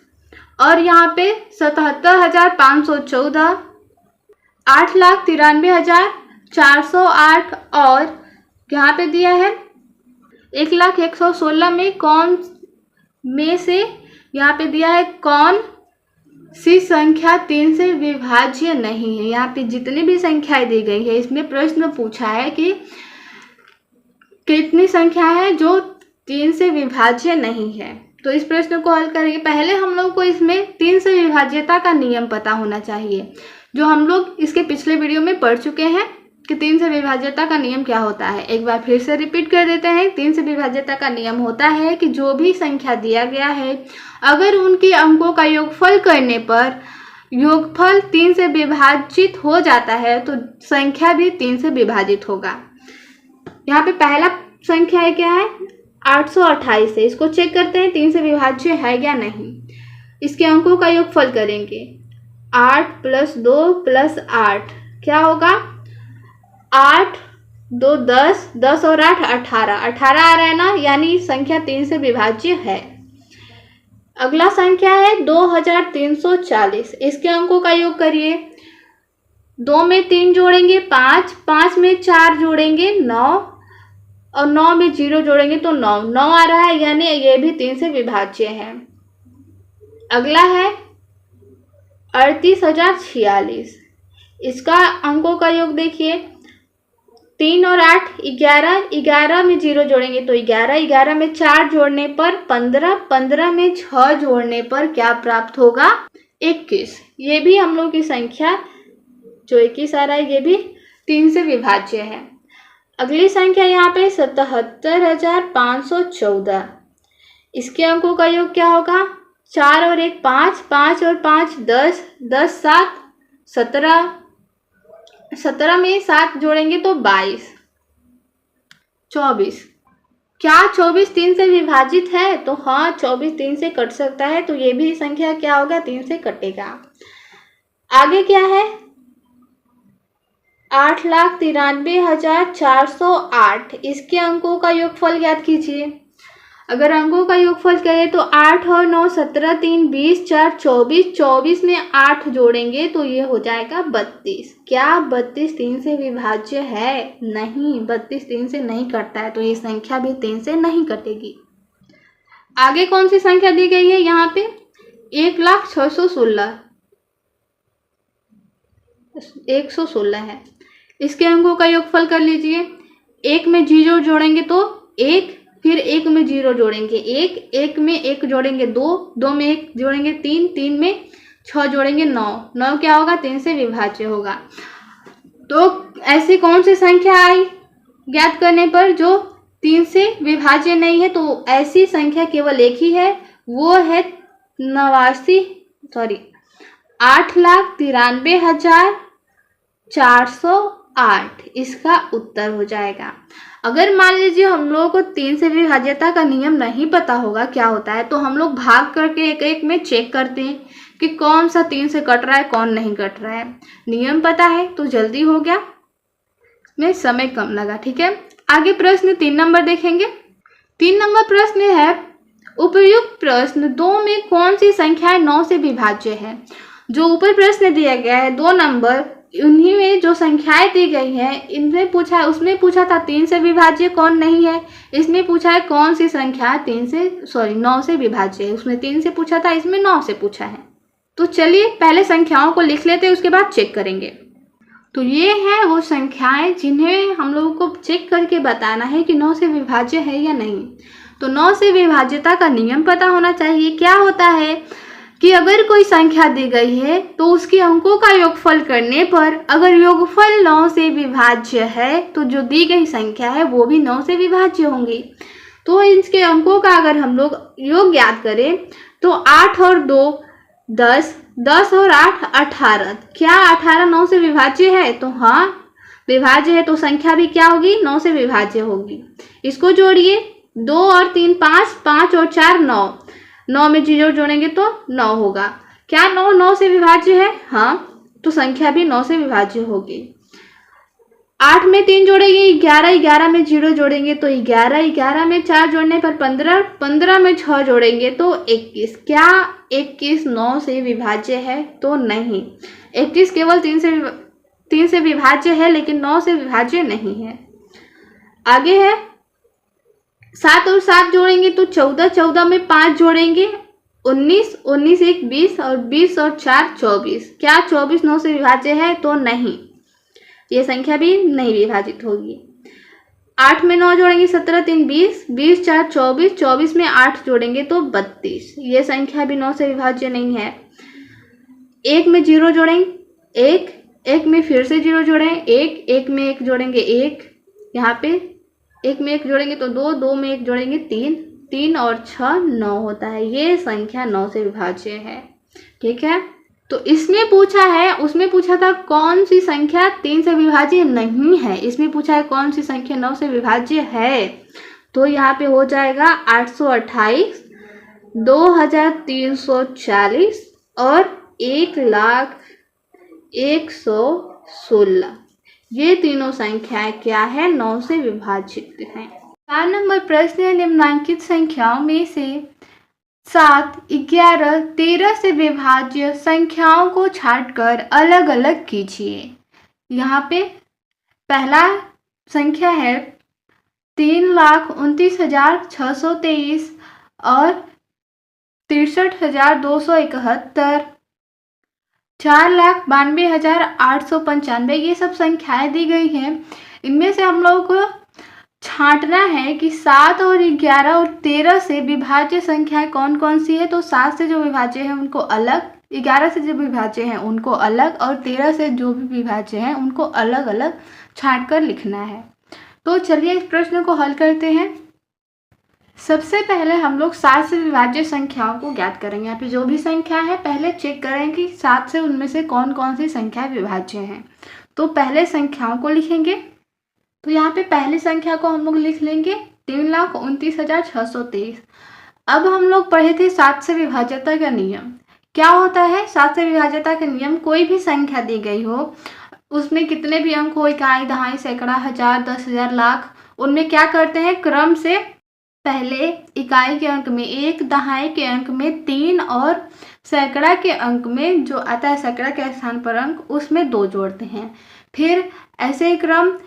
और यहाँ पे 77,514, 8,93,408 और यहाँ पे दिया है 1,116 में कौन में से यहाँ पे दिया है कौन सी संख्या 3 से विभाज्य नहीं है। यहाँ पे जितनी भी संख्याएं दी गई है इसमें प्रश्न पूछा है कि कितनी संख्या है जो 3 से विभाज्य नहीं है। तो इस प्रश्न को हल करेंगे। पहले हम लोग को इसमें 3 से विभाज्यता का नियम पता होना चाहिए, जो हम लोग इसके पिछले वीडियो में पढ़ चुके हैं कि 3 से विभाज्यता का नियम क्या होता है। एक बार फिर से रिपीट कर देते हैं। 3 से विभाज्यता का नियम होता है कि जो भी संख्या दिया गया है अगर उनके अंकों का योगफल करने पर योगफल 3 से विभाजित हो जाता है तो संख्या भी 3 से विभाजित होगा। यहाँ पे पहला संख्या है क्या है 828 है, इसको चेक करते हैं 3 से विभाज्य है या नहीं। इसके अंकों का योगफल करेंगे 8 + 2 + 8 क्या होगा 8 2 10, 10 और 8 18 आ रहा है ना, यानी संख्या 3 से विभाज्य है। अगला संख्या है 2340, इसके अंकों का योग करिए। 2 में 3 जोड़ेंगे 5, 5 में 4 जोड़ेंगे 9 और 9 में 0 जोड़ेंगे तो 9 आ रहा है, यानी ये भी 3 से विभाज्य है। अगला है 38,046, इसका अंकों का योग देखिए 3 और 8 11, 11 में 0 जोड़ेंगे तो 11, 11 में 4 जोड़ने पर 15, 15 में 6 जोड़ने पर क्या प्राप्त होगा 21। ये भी हम लोग की संख्या जो 21 आ रहा है ये भी 3 से विभाज्य है। अगली संख्या यहाँ पे 77,514, इसके अंकों का योग क्या होगा 4 और 1 5, 5 और 5 10, 10 7 17, 17 में 7 जोड़ेंगे तो 22, 24। क्या 24 3 से विभाजित है? तो हाँ 24 3 से कट सकता है, तो ये भी संख्या क्या होगा 3 से कटेगा। आगे क्या है 8,93,408, इसके अंकों का योगफल ज्ञात कीजिए। अगर अंकों का योगफल करें तो 8 और 9 17, 3 20, 4 24, 24 में 8 जोड़ेंगे तो ये हो जाएगा 32। क्या 32 3 से विभाज्य है? नहीं, 32 3 से नहीं कटता है, तो ये संख्या भी 3 से नहीं कटेगी। आगे कौन सी संख्या दी गई है यहाँ पे 1,616 है, इसके अंकों का योगफल कर लीजिए। 1 में 0 जोड़ेंगे तो 1, फिर 1 में 0 जोड़ेंगे 1, 1 में 1 जोड़ेंगे 2, 2 में 1 जोड़ेंगे 3, 3 में 6 जोड़ेंगे 9, 9 क्या होगा 3 से विभाज्य होगा। तो ऐसी कौन सी संख्या आई ज्ञात करने पर जो 3 से विभाज्य नहीं है? तो ऐसी संख्या केवल एक ही है, वो है 8,93,408, इसका उत्तर हो जाएगा। अगर मान लीजिए हम लोगों को 3 से विभाज्यता का नियम नहीं पता होगा क्या होता है, तो हम लोग भाग करके एक एक में चेक करते हैं कि कौन सा 3 से कट रहा है कौन नहीं कट रहा है। नियम पता है तो जल्दी हो गया, में समय कम लगा। ठीक है, आगे प्रश्न 3 नंबर देखेंगे। 3 नंबर प्रश्न है उपयुक्त प्रश्न 2 में कौन सी संख्या 9 से विभाज्य है। जो ऊपर प्रश्न दिया गया है 2 नंबर, उन्हीं में जो संख्याएं दी गई हैं इनमें पूछा है, उसमें पूछा था 3 से विभाज्य कौन नहीं है, इसमें पूछा है कौन सी संख्या 9 से विभाज्य है। उसमें 3 से पूछा था, इसमें 9 से पूछा है। तो चलिए पहले संख्याओं को लिख लेते हैं, उसके बाद चेक करेंगे। तो ये है वो संख्याएं जिन्हें हम लोगों को चेक करके बताना है कि 9 से विभाज्य है या नहीं। तो 9 से विभाज्यता का नियम पता होना चाहिए। क्या होता है कि अगर कोई संख्या दी गई है तो उसके अंकों का योगफल करने पर अगर योगफल 9 से विभाज्य है तो जो दी गई संख्या है वो भी 9 से विभाज्य होंगी। तो इसके अंकों का अगर हम लोग योग ज्ञात करें तो 8 और 2 10, 10 और 8 18। क्या 18 9 से विभाज्य है? तो हाँ विभाज्य है, तो संख्या भी क्या होगी? 9 से विभाज्य होगी। इसको जोड़िए, 2 और 3 5, 5 और 4 9, 9 में 0 जोड़ेंगे तो 9 होगा। क्या 9 9 से विभाज्य है? हाँ, तो संख्या भी 9 से विभाज्य होगी। 8 में 3 जोड़ेंगे 11, 11 में 0 जोड़ेंगे तो 11, 11 में 4 जोड़ने पर 15, 15 में 6 जोड़ेंगे तो 21। क्या 21 9 से विभाज्य है? तो नहीं, 21 केवल 3 से विभाज्य है, लेकिन 9 से विभाज्य नहीं है। आगे है 7 और 7 जोड़ेंगे तो 14, 14 में 5 जोड़ेंगे 19, 19 1 20 और 20 और 4 24। क्या 24 9 से विभाज्य है? तो नहीं, ये संख्या भी नहीं विभाजित होगी। 8 में 9 जोड़ेंगे 17 3 20, 20 4 24, 24 में 8 जोड़ेंगे तो 32। ये संख्या भी 9 से विभाज्य नहीं है। 1 में 0 जोड़ेंगे 1, 1 में फिर से 0 जोड़ें 1, 1 में 1 जोड़ेंगे 1, यहाँ पे 1 में 1 जोड़ेंगे तो 2, 2 में 1 जोड़ेंगे 3, 3 और 6 9 होता है। ये संख्या 9 से विभाज्य है। ठीक है, तो इसमें पूछा है, उसमें पूछा था कौन सी संख्या 3 से विभाज्य नहीं है, इसमें पूछा है कौन सी संख्या 9 से विभाज्य है। तो यहाँ पे हो जाएगा 828, 2340 और 1,01,16। ये तीनों संख्याएं क्या है? 9 से विभाजित हैं। 4 नंबर प्रश्न है, निम्नलिखित संख्याओं में से 7, 11, 13 से विभाज्य संख्याओं को छांटकर अलग अलग कीजिए। यहाँ पे पहला संख्या है 3,29,623 और 63,271, 4,92,895। ये सब संख्याएं दी गई हैं। इनमें से हम लोगों को छांटना है कि 7 और 11 और 13 से विभाज्य संख्याएं कौन कौन सी है। तो 7 से जो विभाज्य है उनको अलग, 11 से जो विभाज्य है उनको अलग और 13 से जो भी विभाज्य है उनको अलग अलग छांट कर लिखना है। तो चलिए इस प्रश्न को हल करते हैं। सबसे पहले हम लोग 7 से विभाज्य संख्याओं को ज्ञात करेंगे। यहाँ पे जो भी संख्या है पहले चेक करें कि 7 से उनमें से कौन कौन सी संख्याएं विभाज्य हैं। तो पहले संख्याओं को लिखेंगे। तो यहाँ पे पहली संख्या को हम लोग लिख लेंगे 3,29,623। अब हम लोग पढ़े थे 7 से विभाज्यता का नियम। क्या होता है 7 से विभाज्यता का नियम? कोई भी संख्या दी गई हो, उसमें कितने भी अंक हो, इकाई, दहाई, सैकड़ा, हजार, 10,000, लाख, उनमें क्या करते हैं क्रम से पहले इकाई के अंक में 1, दहाई के अंक में 3 और सैकड़ा के अंक में जो आता है सैकड़ा के स्थान पर अंक उसमें 2 जोड़ते हैं। फिर ऐसे ही क्रम,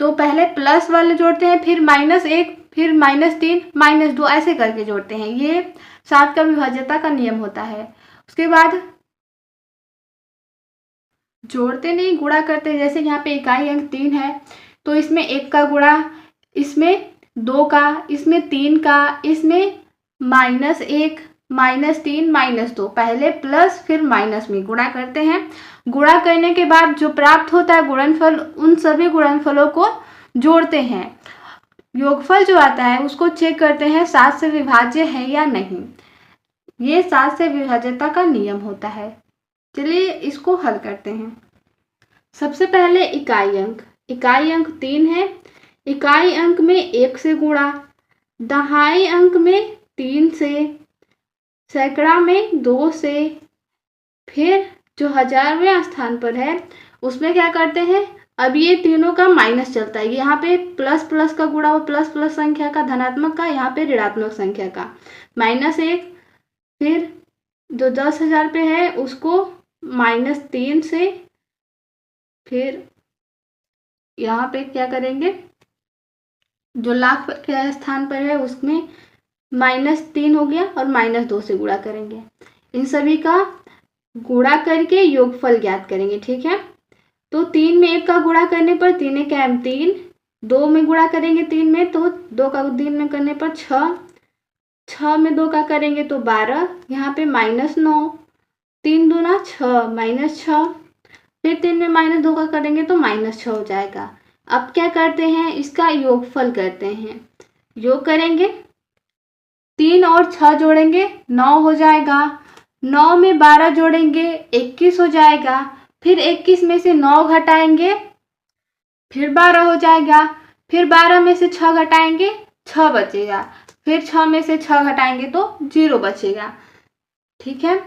तो पहले प्लस वाले जोड़ते हैं, फिर -1, फिर -3, -2, ऐसे करके जोड़ते हैं। ये 7 का विभाज्यता का नियम होता है। उसके बाद जोड़ते नहीं, गुणा करते हैं। जैसे यहाँ पे इकाई अंक 3 है तो इसमें 1 का गुणा, इसमें 2 का, इसमें 3 का, इसमें -1, -3, -2, पहले प्लस फिर माइनस में गुणा करते हैं। गुणा करने के बाद जो प्राप्त होता है गुणनफल, उन सभी गुणनफलों को जोड़ते हैं। योगफल जो आता है उसको चेक करते हैं 7 से विभाज्य है या नहीं। ये 7 से विभाज्यता का नियम होता है। चलिए इसको हल करते हैं। सबसे पहले इकाई अंक 3 है। इकाई अंक में 1 से गुणा, दहाई अंक में 3 से, सैकड़ा में 2 से, फिर जो हजारवें स्थान पर है उसमें क्या करते हैं, अब ये तीनों का माइनस चलता है। यहाँ पे प्लस प्लस का गुणा हो, प्लस प्लस संख्या का, धनात्मक का, यहाँ पे ऋणात्मक संख्या का, -1, फिर जो 10,000 पे है उसको -3 से, फिर यहाँ पे क्या करेंगे, जो लाख के स्थान पर है उसमें -3 हो गया और -2 से गुणा करेंगे। इन सभी का गुणा करके योगफल ज्ञात करेंगे। ठीक है, तो 3 में 1 का गुणा करने पर 3 1 3, 2 में गुणा करेंगे 3 में तो 2 का 3 में करने पर 6, 6 में 2 का करेंगे तो 12, यहाँ पे -9, 3 दूना 6, -6, फिर 3 में -2 का करेंगे तो -6 हो जाएगा। अब क्या करते हैं, इसका योगफल करते हैं। योग करेंगे 3 और 6 जोड़ेंगे 9 हो जाएगा। 9 में 12 जोड़ेंगे 21 हो जाएगा। फिर 21 में से 9 घटाएंगे फिर 12 हो जाएगा। फिर 12 में से 6 घटाएंगे 6 बचेगा। फिर 6 में से 6 घटाएंगे तो 0 बचेगा। ठीक है,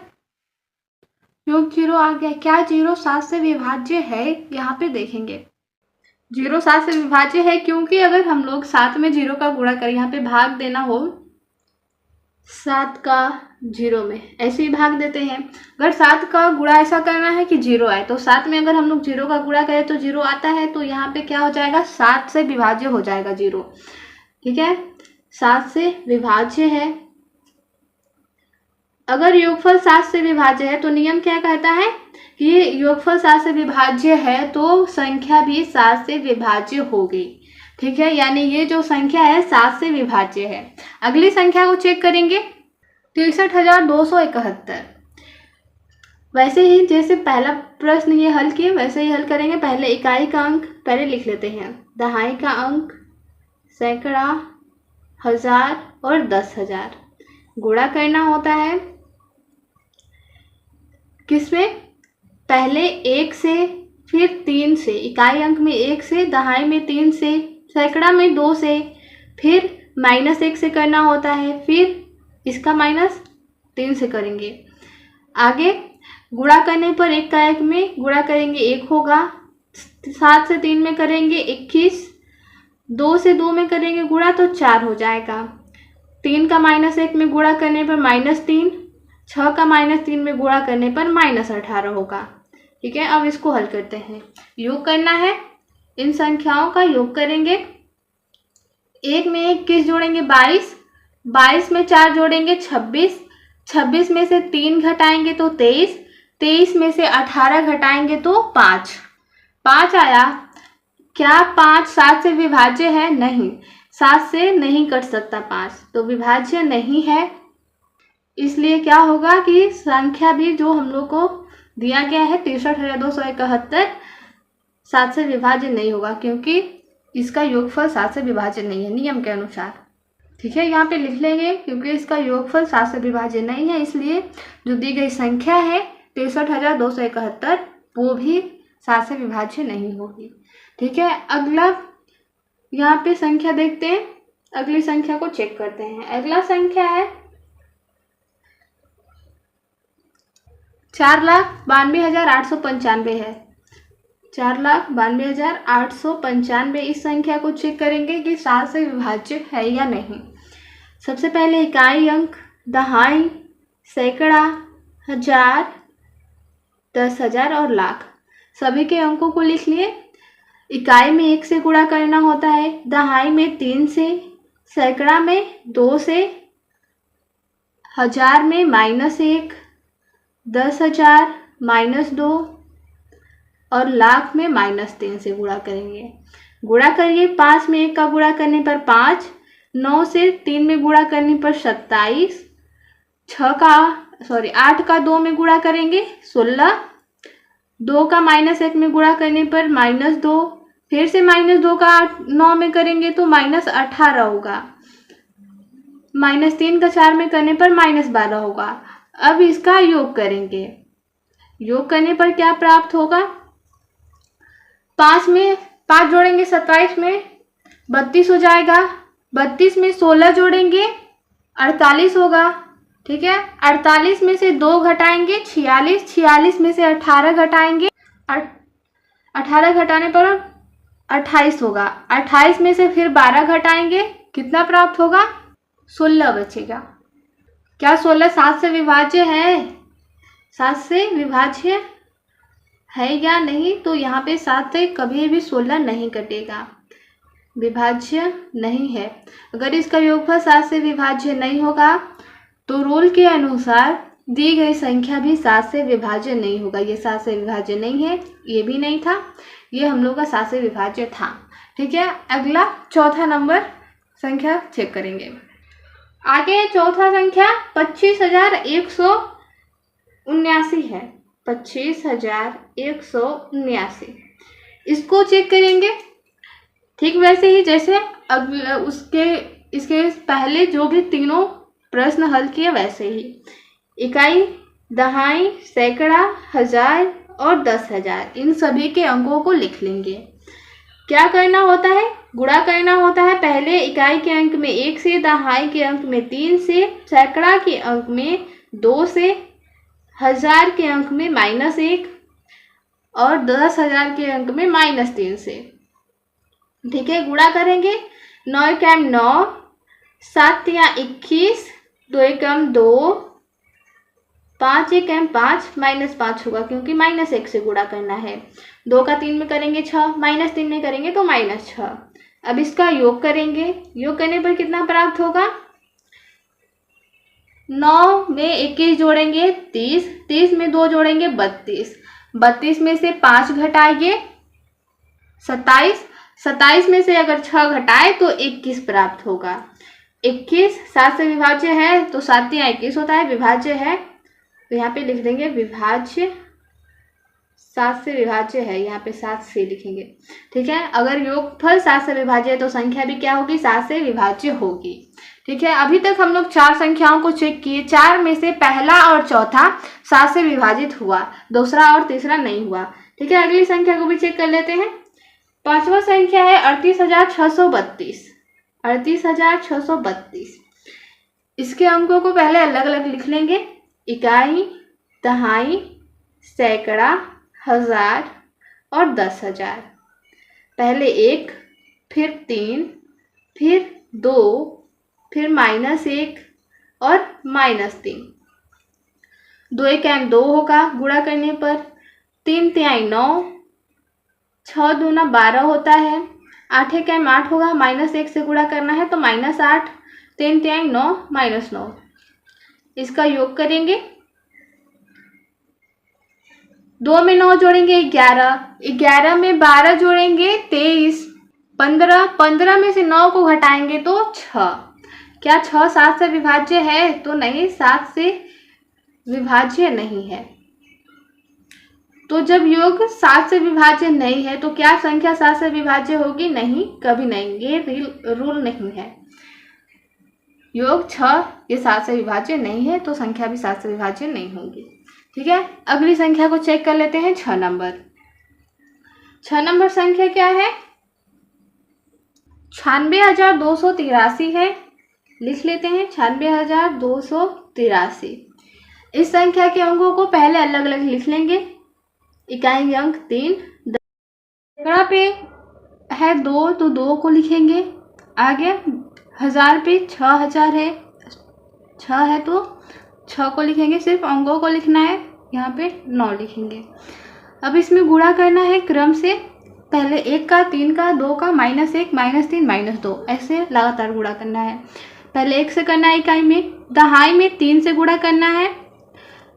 योग 0 आ गया। क्या 0 7 से विभाज्य है? यहाँ पे देखेंगे 0 7 से विभाज्य है, क्योंकि अगर हम लोग 7 में 0 का गुणा करें, यहाँ पे भाग देना हो 7 का 0 में, ऐसे ही भाग देते हैं। अगर 7 का गुणा ऐसा करना है कि 0 आए, तो 7 में अगर हम लोग 0 का गुणा करें तो 0 आता है, तो यहाँ पे क्या हो जाएगा 7 से विभाज्य हो जाएगा 0। ठीक है, 7 से विभाज्य है। अगर योगफल 7 से विभाज्य है तो नियम क्या कहता है कि योगफल 7 से विभाज्य है तो संख्या भी 7 से विभाज्य होगी। ठीक है, यानी ये जो संख्या है 7 से विभाज्य है। अगली संख्या को चेक करेंगे 63,271। वैसे ही जैसे पहला प्रश्न ये हल किए वैसे ही हल करेंगे। पहले इकाई का अंक पहले लिख लेते हैं, दहाई का अंक, सैकड़ा, हजार और 10,000। गुणा करना होता है किसमें? पहले 1 से, फिर 3 से। इकाई अंक में 1 से, दहाई में 3 से, सैकड़ा में 2 से, फिर -1 से करना होता है, फिर इसका -3 से करेंगे। आगे गुणा करने पर 1 का 1 में गुणा करेंगे 1 होगा। 7 से 3 में करेंगे 21, 2 से 2 में करेंगे गुणा तो 4 हो जाएगा। 3 का -1 में गुणा करने पर -3, 6 का -3 में गुणा करने पर -18 होगा। ठीक है, अब इसको हल करते हैं। योग करना है, इन संख्याओं का योग करेंगे। 1 में 21 जोड़ेंगे 22, 22 में 4 जोड़ेंगे 26, 26 में से 3 घटाएंगे तो 23, 23 में से 18 घटाएंगे तो 5, 5 आया। क्या 5 7 से विभाज्य है? नहीं, 7 से नहीं कट सकता 5, तो विभाज्य नहीं है। इसलिए क्या होगा कि संख्या भी जो हम लोग को दिया गया है 63,271 7 से विभाज्य नहीं होगा, क्योंकि इसका योगफल 7 से विभाज्य नहीं है नियम के अनुसार। ठीक है, यहाँ पे लिख लेंगे क्योंकि इसका योगफल 7 से विभाज्य नहीं है, इसलिए जो दी गई संख्या है 63,271 वो भी 7 से विभाज्य नहीं होगी। ठीक है, अगला यहाँ पे संख्या देखते हैं, अगली संख्या को चेक करते हैं। अगला संख्या है 4,92,895 है। 4,92,895 इस संख्या को चेक करेंगे कि 7 से विभाज्य है या नहीं। सबसे पहले इकाई अंक, दहाई, सैकड़ा, हजार, 10,000 और लाख, सभी के अंकों को लिख लिए। इकाई में 1 से गुणा करना होता है, दहाई में 3 से, सैकड़ा में 2 से, हजार में -1, 10,000 -2 और लाख में -3 से गुणा करेंगे। गुणा करिए, 5 में 1 का गुणा करने पर 5, 9 से 3 में गुणा करने पर 27, 8 का 2 में गुणा करेंगे 16, 2 का -1 में गुणा करने पर -2, फिर से -2 का 9 में करेंगे तो -18 होगा, -3 का 4 में करने पर -12 होगा। अब इसका योग करेंगे, योग करने पर क्या प्राप्त होगा? 5 में 5 जोड़ेंगे 27 में 32 हो जाएगा, 32 में 16 जोड़ेंगे 48 होगा। ठीक है, 48 में से 2 घटाएंगे 46, 46 में से 18 घटाएंगे 18 घटाने पर 28 होगा, 28 में से फिर 12 घटाएंगे, कितना प्राप्त होगा? 16 बचेगा। क्या 16 7 से विभाज्य है? 7 से विभाज्य है या नहीं? तो यहाँ पे 7 से कभी भी 16 नहीं कटेगा, विभाज्य नहीं है। अगर इसका योगफल 7 से विभाज्य नहीं होगा तो रूल के अनुसार दी गई संख्या भी 7 से विभाज्य नहीं होगा। ये 7 से विभाज्य नहीं है, ये भी नहीं था, ये हम लोग का 7 से विभाज्य था। ठीक है, अगला चौथा नंबर संख्या चेक करेंगे। आगे चौथा संख्या 25,179 है, 25,179 इसको चेक करेंगे। ठीक वैसे ही जैसे इसके पहले जो भी तीनों प्रश्न हल किए वैसे ही। इकाई, दहाई, सैकड़ा, हजार और 10,000 इन सभी के अंकों को लिख लेंगे। क्या करना होता है? गुणा करना होता है। पहले इकाई के अंक में 1 से, दहाई के अंक में 3 से, सैकड़ा के अंक में 2 से, हजार के अंक में -1 और 10,000 के अंक में -3 से। ठीक है, गुणा करेंगे। 9 एकम 9, 7 या 21, 2 एकम 2, 5 एकम 5, -5 होगा क्योंकि -1 से गुणा करना है। 2 का 3 में करेंगे 6, -3 में करेंगे तो -6। अब इसका योग करेंगे। योग करने पर कितना प्राप्त होगा? 9 में 21 जोड़ेंगे 30, 30 में 2 जोड़ेंगे 32, 32 में से 5 घटाइए 27, 27 में से अगर 6 घटाए तो 21 प्राप्त होगा। 21 7 से विभाज्य है तो 7 या 21 होता है, विभाज्य है तो यहाँ पे लिख देंगे विभाज्य, 7 से विभाज्य है, यहाँ पे 7 से लिखेंगे। ठीक है, अगर योगफल 7 से विभाज्य है तो संख्या भी क्या होगी? 7 से विभाज्य होगी। ठीक है, अभी तक हम लोग 4 संख्याओं को चेक किए। 4 में से पहला और चौथा 7 से विभाजित हुआ, दूसरा और तीसरा नहीं हुआ। ठीक है, अगली संख्या को भी चेक कर लेते हैं। 5वां संख्या है 38,632। 38,632 इसके अंकों को पहले अलग अलग लिख लेंगे। इकाई, दहाई, सैकड़ा, हजार और 10,000। पहले 1, फिर 3, फिर 2, फिर -1 और -3। 2 एकम 2 होगा गुणा करने पर, 3 तिहाई 9, 6 दूना 12 होता है, 8 एकम 8 होगा, -1 से गुणा करना है तो -8, 3 तिहाई 9, -9। इसका योग करेंगे। 2 में 9 जोड़ेंगे 11, 11 में 12 जोड़ेंगे 23, 15, 15 में से 9 को घटाएंगे तो 6। क्या 6 7 से विभाज्य है? तो नहीं, 7 से विभाज्य नहीं है। तो जब योग 7 से विभाज्य नहीं है तो क्या संख्या 7 से विभाज्य होगी? नहीं, कभी नहीं, ये रूल नहीं है। योग 6 ये 7 से विभाज्य नहीं है तो संख्या भी 7 से विभाज्य नहीं होगी। ठीक है, अगली संख्या को चेक कर लेते हैं। 6 नंबर। 6 नंबर संख्या क्या है? 96,283 है। लिख लेते हैं 96,283। इस संख्या के अंकों को पहले अलग अलग लिख लेंगे। इकाई अंक 3, सैकड़ा पे है 2 तो 2 को लिखेंगे। आगे हजार पे 6,000 है, 6 है तो 6 को लिखेंगे, सिर्फ अंकों को लिखना है, यहाँ पे 9 लिखेंगे। अब इसमें गुणा करना है क्रम से, पहले 1 का, 3 का, 2 का, -1, -3, -2 ऐसे लगातार गुणा करना है। पहले 1 से करना है इकाई में, दहाई में 3 से गुणा करना है,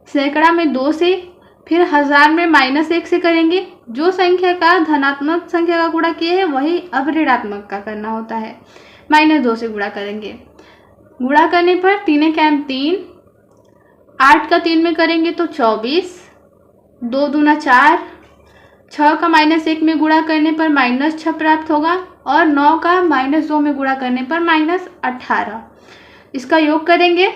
सैकड़ा में 2 से, फिर हजार में -1 से करेंगे। जो संख्या का धनात्मक संख्या का गुणा किए है वही अब ऋणात्मक का करना होता है। -2 से गुणा करेंगे। गुणा करने पर 3 एकम 3, 8 का 3 में करेंगे तो 24, 2 दूना 4, 6 का -1 में गुणा करने पर -6 प्राप्त होगा और 9 का -2 में गुणा करने पर -18। इसका योग करेंगे।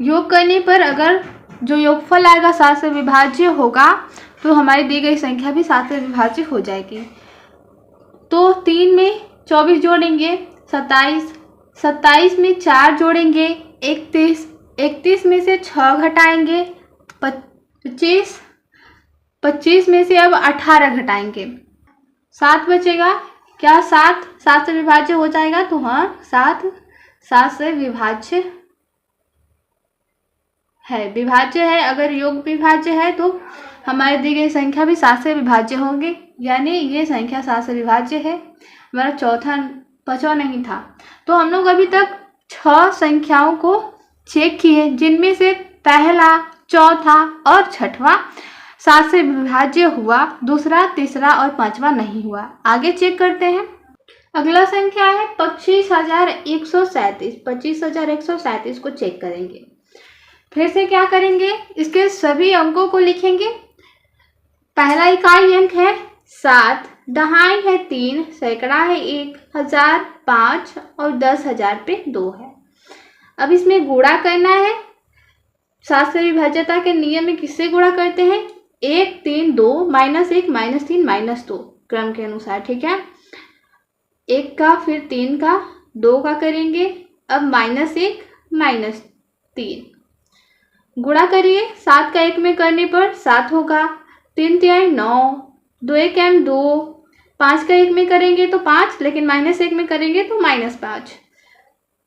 योग करने पर अगर जो योगफल आएगा 7 से विभाज्य होगा तो हमारी दी गई संख्या भी 7 से विभाज्य हो जाएगी। तो 3 में 24 जोड़ेंगे 27, 27 में 4 जोड़ेंगे 31, 31 में से 6 घटाएंगे 25, 25 में से अब 18 घटाएंगे, 7 बचेगा। क्या 7 7 से विभाज्य हो जाएगा? तो हाँ, 7 से विभाज्य है, विभाज्य है। अगर योग विभाज्य है तो हमारी दी गई संख्या भी 7 से विभाज्य होंगे, यानी ये संख्या 7 से विभाज्य है। हमारा चौथा 5वां नहीं था। तो हम लोग अभी तक 6 संख्याओं को चेक किए, जिनमें से पहला, चौथा और छठवां 7 से विभाज्य हुआ, दूसरा, तीसरा और 5वां नहीं हुआ। आगे चेक करते हैं। अगला संख्या है 25,137। 25,137 को चेक करेंगे। फिर से क्या करेंगे? इसके सभी अंकों को लिखेंगे। पहला इकाई अंक है 7, दहाई है 3, सैकड़ा है 1, हजार 5 और 10,000 पे 2 है। अब इसमें गुणा करना है। 7 से विभाज्यता के नियम में किससे गुणा करते हैं? 1 3 2 -1 -3 -2 क्रम के अनुसार, ठीक है। 1 का फिर 3 का 2 का करेंगे, अब -1 -3 गुणा करिए। 7 का 1 में करने पर 7 होगा, 3 3 9 2 1 2, 5 का 1 में करेंगे तो 5, लेकिन -1 में करेंगे तो -5।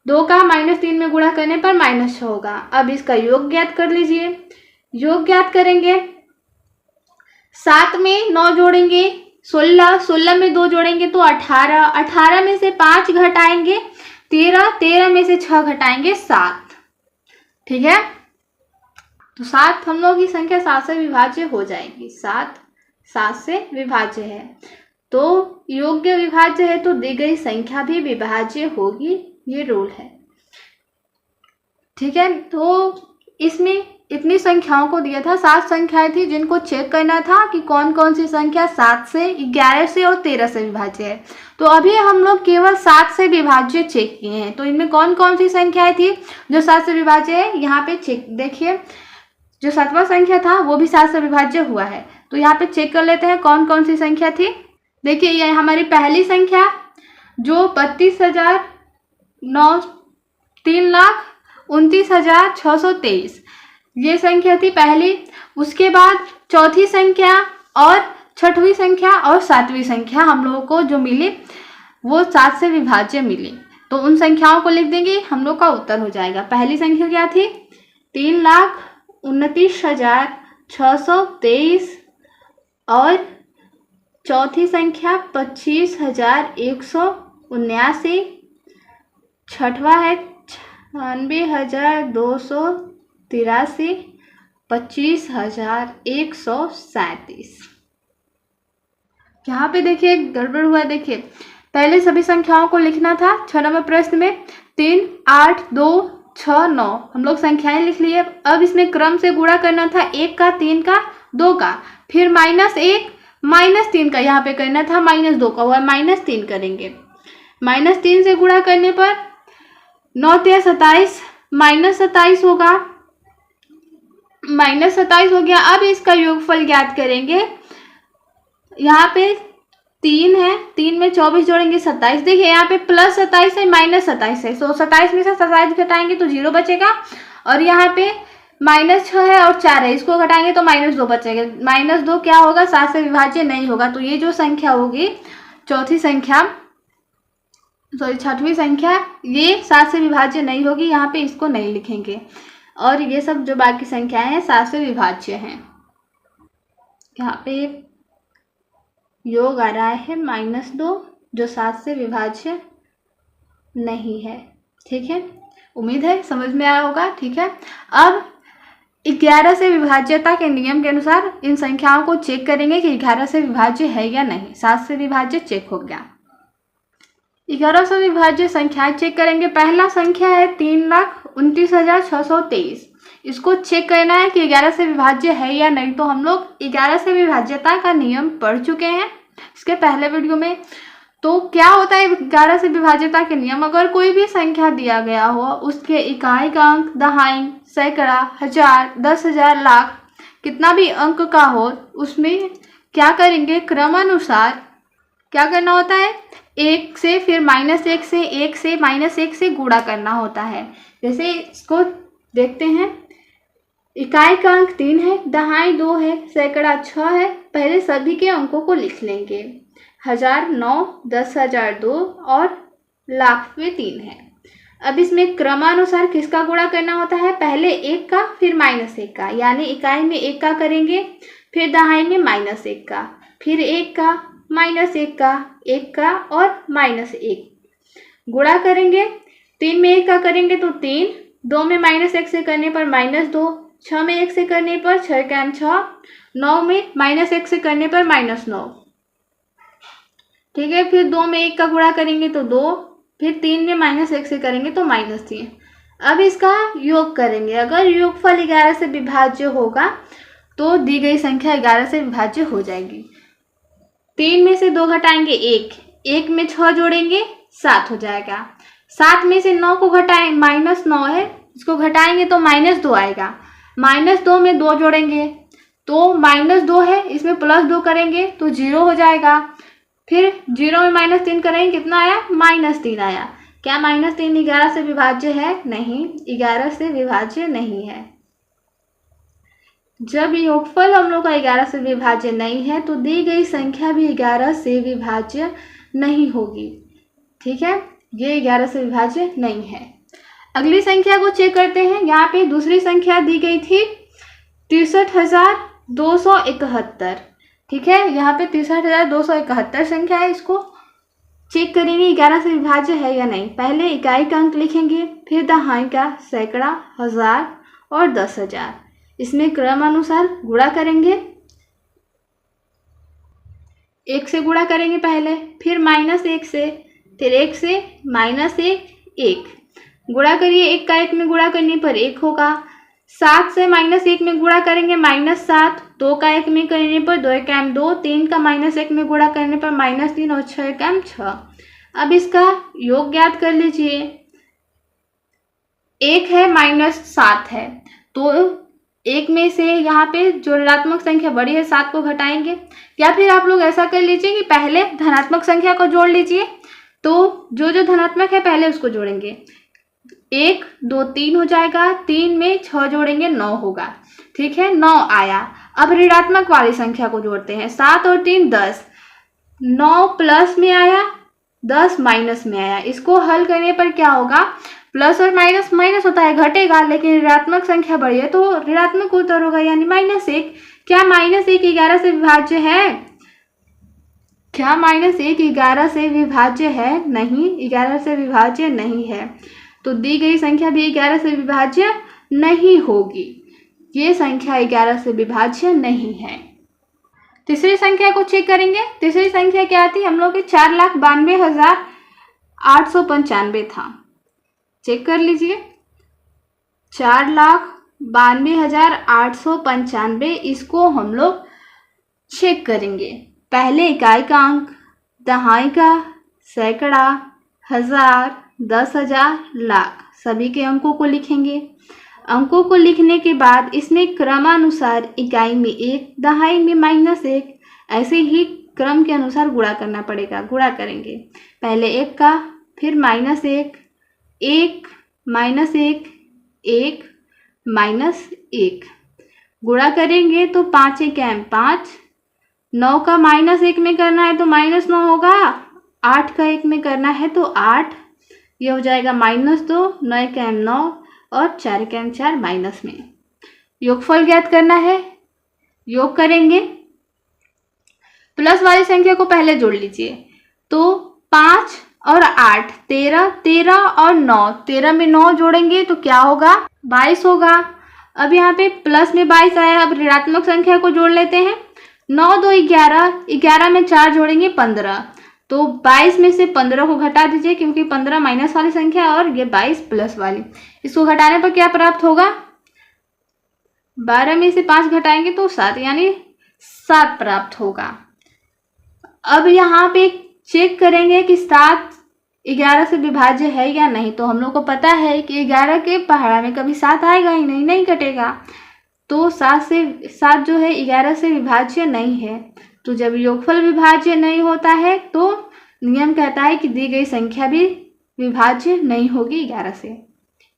2 का -3 में गुणा करने पर -6 होगा। अब इसका योग ज्ञात कर लीजिए। योग ज्ञात करेंगे, 7 में 9 जोड़ेंगे 16, 16 में 2 जोड़ेंगे तो 18, 18 में से 5 घटाएंगे 13, 13 में से 6 घटाएंगे 7, ठीक है। तो 7 हम लोग की संख्या 7 से विभाज्य हो जाएगी। 7 7 से विभाज्य है, तो योग्य विभाज्य है तो दी गई संख्या भी विभाज्य होगी, ये रूल है, ठीक है। तो इसमें इतनी संख्याओं को दिया था, 7 संख्याएं थी जिनको चेक करना था कि कौन कौन सी संख्या 7 से, 11 से और 13 से विभाज्य है। तो अभी हम लोग केवल 7 से विभाज्य चेक किए हैं। तो इनमें कौन कौन सी संख्याएं थी जो 7 से विभाज्य है, यहाँ पे चेक देखिए। जो 7वां संख्या था वो भी 7 से विभाज्य हुआ है, तो यहाँ पे चेक कर लेते हैं कौन कौन सी संख्या थी। देखिए ये हमारी पहली संख्या जो 3,29,623, ये संख्या थी पहली। उसके बाद चौथी संख्या और छठवीं संख्या और 7वीं संख्या हम लोगों को जो मिली वो 7 से विभाज्य मिली। तो उन संख्याओं को लिख देंगे, हम लोग का उत्तर हो जाएगा। पहली संख्या क्या थी? 3,29,623 और चौथी संख्या 25,179, छठवा है 96,283, 25,137। यहाँ पे देखिए गड़बड़ हुआ। देखिए पहले सभी संख्याओं को लिखना था 6 नंबर प्रश्न में 3, 8, 2, 6, 9 हम लोग संख्याएं लिख लिए। अब इसमें क्रम से गुणा करना था 1 का, 3 का, 2 का, फिर -1 -3 का यहाँ पे करना था, -2 का हुआ -3 करेंगे। -3 से गुणा करने पर 9 3 27 -27 होगा, -27 हो गया। अब इसका योगफल ज्ञात करेंगे। यहाँ पे 3 है, 3 में 24 जोड़ेंगे 27। देखिए यहाँ पे +27 है -27 है, तो 27 में से 27 घटाएंगे तो 0 बचेगा। और यहाँ पे -6 है और 4 है, इसको घटाएंगे तो -2 बचेगा। -2 क्या होगा? 7 से विभाज्य नहीं होगा। तो ये जो संख्या होगी छठवीं संख्या, ये 7 से विभाज्य नहीं होगी, यहाँ पे इसको नहीं लिखेंगे। और ये सब जो बाकी संख्याएं हैं 7 से विभाज्य हैं। यहाँ पे योग आ रहा है -2 जो 7 से विभाज्य नहीं है, ठीक है। उम्मीद है समझ में आया होगा, ठीक है। अब 11 से विभाज्यता के नियम के अनुसार इन संख्याओं को चेक करेंगे कि 11 से विभाज्य है या नहीं। 7 से विभाज्य चेक हो गया, 11 से विभाज्य संख्याएं चेक करेंगे। पहला संख्या है 3,29,623, इसको चेक करना है कि 11 से विभाज्य है या नहीं। तो हम लोग 11 से विभाज्यता का नियम पढ़ चुके हैं इसके पहले वीडियो में। तो क्या होता है 11 से विभाज्यता के नियम? अगर कोई भी संख्या दिया गया हो, उसके इकाई का अंक, दहाई, सैकड़ा, हजार, 10,000, लाख, कितना भी अंक का हो, उसमें क्या करेंगे? क्रमानुसार क्या करना होता है? 1 से फिर -1 से, 1 से -1 से गुणा करना होता है। जैसे इसको देखते हैं, इकाई का अंक 3 है, दहाई 2 है, सैकड़ा 6 है। पहले सभी के अंकों को लिख लेंगे। 1000 9, 10,000 2 और लाख में 3 है। अब इसमें क्रमानुसार किसका गुणा करना होता है? पहले 1 का फिर -1 का, यानी इकाई में 1 का करेंगे, फिर दहाई में -1 का, फिर 1 का, -1 का, 1 का और -1 गुणा करेंगे। 3 में 1 का करेंगे तो 3, 2 में -1 से करने पर -2, 6 में 1 से करने पर 6 का 6, 9 में -1 से करने पर -9, ठीक है। फिर 2 में 1 का गुणा करेंगे तो 2, फिर 3 में -1 से करेंगे तो -3। अब इसका योग करेंगे। अगर योगफल 11 से विभाज्य होगा तो दी गई संख्या 11 से विभाज्य हो जाएगी। 3 में से 2 घटाएंगे 1, 1 में 6 जोड़ेंगे 7 हो जाएगा। 7 में से 9 को घटाएं, -9 है, इसको घटाएंगे तो -2 आएगा। -2 में 2 जोड़ेंगे तो -2 है, इसमें +2 करेंगे तो 0 हो जाएगा। फिर 0 में -3 करेंगे, कितना आया? -3 आया। क्या -3 11 से विभाज्य है? नहीं, 11 से विभाज्य नहीं है। जब योगफल हम लोग का 11 से विभाज्य नहीं है तो दी गई संख्या भी 11 से विभाज्य नहीं होगी। ठीक है, ये 11 से विभाज्य नहीं है। अगली संख्या को चेक करते हैं। यहाँ पे दूसरी संख्या दी गई थी 63,271। ठीक है, यहाँ पे 63,271 संख्या है, इसको चेक करेंगे 11 से विभाज्य है या नहीं। पहले इकाई का अंक लिखेंगे, फिर दहाई का, सैकड़ा, हजार और 10,000। इसमें क्रमानुसार गुणा करेंगे। 1 से गुणा करेंगे पहले, फिर -1 से, फिर 1 से, -1, 1 गुणा करिए। 1 का 1 में गुणा करने पर 1 होगा। 7 से -1 में गुणा करेंगे -7, 2 का 1 में करने पर 2 एकम 2, 3 का -1 में गुणा करने पर -3 और 6 एकम 6। अब इसका योग ज्ञात कर लीजिए। 1 है -7 है, तो 1 में से यहाँ पे जो ऋणात्मक संख्या बड़ी है 7 को घटाएंगे, या फिर आप लोग ऐसा कर लीजिए कि पहले धनात्मक संख्या को जोड़ लीजिए। तो जो जो धनात्मक है पहले उसको जोड़ेंगे। 1, 2, 3 हो जाएगा, 3 में 6 जोड़ेंगे 9 होगा। ठीक है, 9 आया। अब ऋणात्मक वाली संख्या को जोड़ते हैं। 7 और 3 10, 9 प्लस में आया, 10 माइनस में आया। इसको हल करने पर क्या होगा? प्लस और माइनस, माइनस होता है घटेगा, लेकिन ऋणात्मक संख्या बड़ी है तो ऋणात्मक उत्तर होगा, यानी -1। क्या -1 11 से विभाज्य है? क्या -1 11 से विभाज्य है? नहीं, 11 से विभाज्य नहीं है। तो दी गई संख्या भी 11 से विभाज्य नहीं होगी। ये संख्या 11 से विभाज्य नहीं है। तीसरी संख्या को चेक करेंगे। तीसरी संख्या क्या थी? हम लोग के 4,92,895 था। चेक कर लीजिए, 4,92,895, इसको हम लोग चेक करेंगे। पहले इकाई का अंक, दहाई का, सैकड़ा, हजार, 10,000, लाख, सभी के अंकों को लिखेंगे। अंकों को लिखने के बाद इसमें क्रमानुसार इकाई में 1, दहाई में -1, ऐसे ही क्रम के अनुसार गुणा करना पड़ेगा। गुणा करेंगे पहले 1 का, फिर -1, 1, -1, 1, -1 गुणा करेंगे तो 5 एकम 5, 9 का -1 में करना है तो -9 होगा, 8 का 1 में करना है तो 8, ये हो जाएगा -2, 9 एकम 9 और 4 एकम 4 माइनस में। योगफल ज्ञात करना है, योग करेंगे। प्लस वाली संख्या को पहले जोड़ लीजिए तो 5 और 8, 13, 13 और 9, 13 में 9 जोड़ेंगे तो क्या होगा? 22 होगा। अब यहाँ पे प्लस में 22 आया। अब ऋणात्मक संख्या को जोड़ लेते हैं। 9, 2, 11, 11 में 4 जोड़ेंगे 15, तो 22 में से 15 को घटा दीजिए, क्योंकि 15 माइनस वाली संख्या और ये 22 प्लस वाली। इसको घटाने पर क्या प्राप्त होगा? 12 में से 5 घटाएंगे तो 7, यानी 7 प्राप्त होगा। अब यहाँ पे चेक करेंगे कि 7 11 से विभाज्य है या नहीं। तो हम लोग को पता है कि 11 के पहाड़ा में कभी 7 आएगा ही नहीं, नहीं कटेगा। तो 7 जो है 11 से विभाज्य नहीं है। तो जब योगफल विभाज्य नहीं होता है तो नियम कहता है कि दी गई संख्या भी विभाज्य नहीं होगी, 11 से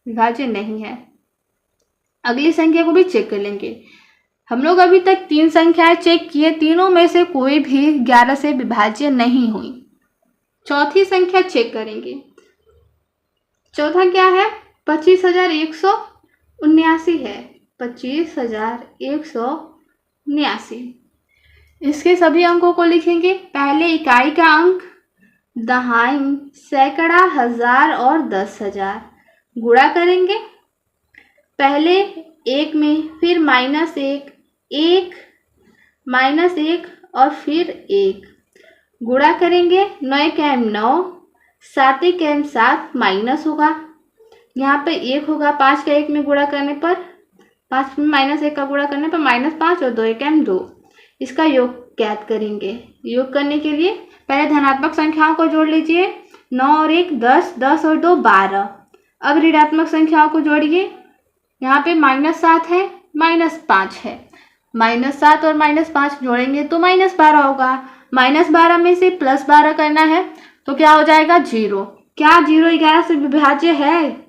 विभाज्य नहीं है। अगली संख्या को भी चेक कर लेंगे। हम लोग अभी तक 3 संख्याएं चेक किए, तीनों में से कोई भी 11 से विभाज्य नहीं हुई। चौथी संख्या चेक करेंगे। चौथा क्या है? 25,179 है। 25,179। इसके सभी अंकों को लिखेंगे। पहले इकाई का अंक, दहाई, सैकड़ा, हजार और 10,000 गुणा करेंगे। पहले 1 में, फिर -1, 1, -1 और फिर 1 गुणा करेंगे। 9 एकम 9, 7 एकम 7 माइनस होगा, यहाँ पे 1 होगा। 5 का 1 में गुणा करने पर, 5 में -1 का गुणा करने पर -5 और 2 एकम 2। इसका योग ज्ञात करेंगे। योग करने के लिए पहले धनात्मक संख्याओं को जोड़ लीजिए। 9 और 1 10, 10 और 2 12। अब ऋणात्मक संख्याओं को जोड़िए। यहाँ पे -7 है, -5 है। -7 और -5 जोड़ेंगे तो -12 होगा। -12 में से +12 करना है तो क्या हो जाएगा 0। क्या 0 11 से विभाज्य है?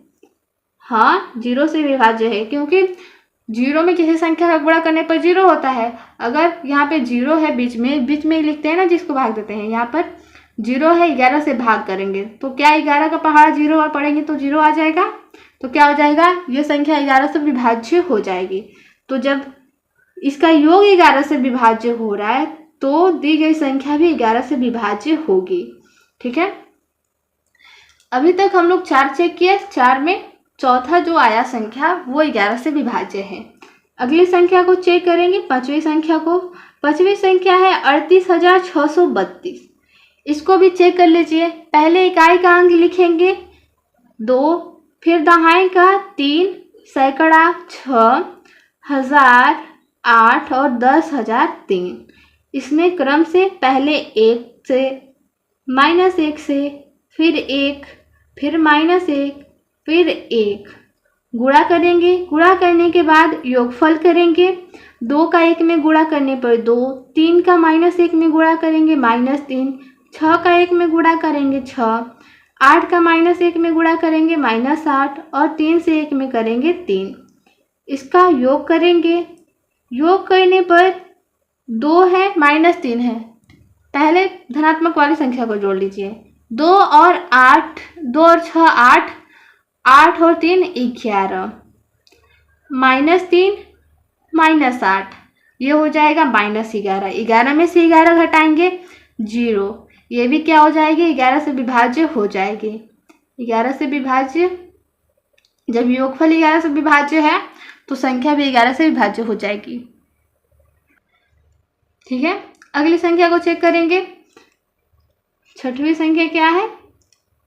हाँ, 0 से विभाज्य है, क्योंकि 0 में किसी संख्या का गुणा करने पर 0 होता है। अगर यहाँ पे 0 है बीच में ही लिखते हैं ना, जिसको भाग देते हैं। यहाँ पर 0 है, 11 से भाग करेंगे तो क्या 11 का पहाड़ा 0 और पढ़ेंगे तो 0 आ जाएगा। तो क्या हो जाएगा, ये संख्या 11 से विभाज्य हो जाएगी। तो जब इसका योग 11 से विभाज्य हो रहा है तो दी गई संख्या भी 11 से विभाज्य होगी। ठीक है, अभी तक हम लोग 4 चेक किए। 4 में चौथा जो आया संख्या वो 11 से विभाज्य है। अगली संख्या को चेक करेंगे, पांचवी संख्या को। पांचवी संख्या है 38,632। इसको भी चेक कर लीजिए। पहले इकाई का अंक लिखेंगे 2, फिर दहाई का 3, सैकड़ा 6, हजार 8 और 10,000 3। इसमें क्रम से पहले 1 से, -1 से, फिर 1, फिर -1, फिर 1 गुणा करेंगे। गुणा करने के बाद योगफल करेंगे। 2 का 1 में गुणा करने पर 2, 3 का -1 में गुणा करेंगे -3, 6 का 1 में गुणा करेंगे 6, 8 का -1 में गुणा करेंगे -8 और 3 से 1 में करेंगे 3। इसका योग करेंगे। योग करने पर 2 है, -3 है। पहले धनात्मक वाली संख्या को जोड़ लीजिए। 2 और 8, 2 और 6 8, 8 और 3 11, -3 -8, ये हो जाएगा -11। 11 में से 11 घटाएंगे 0, ये भी क्या हो जाएगी 11 से विभाज्य हो जाएगी। 11 से विभाज्य, जब योगफल 11 से विभाज्य है तो संख्या भी 11 से विभाज्य हो जाएगी। ठीक है, अगली संख्या को चेक करेंगे। छठवीं संख्या क्या है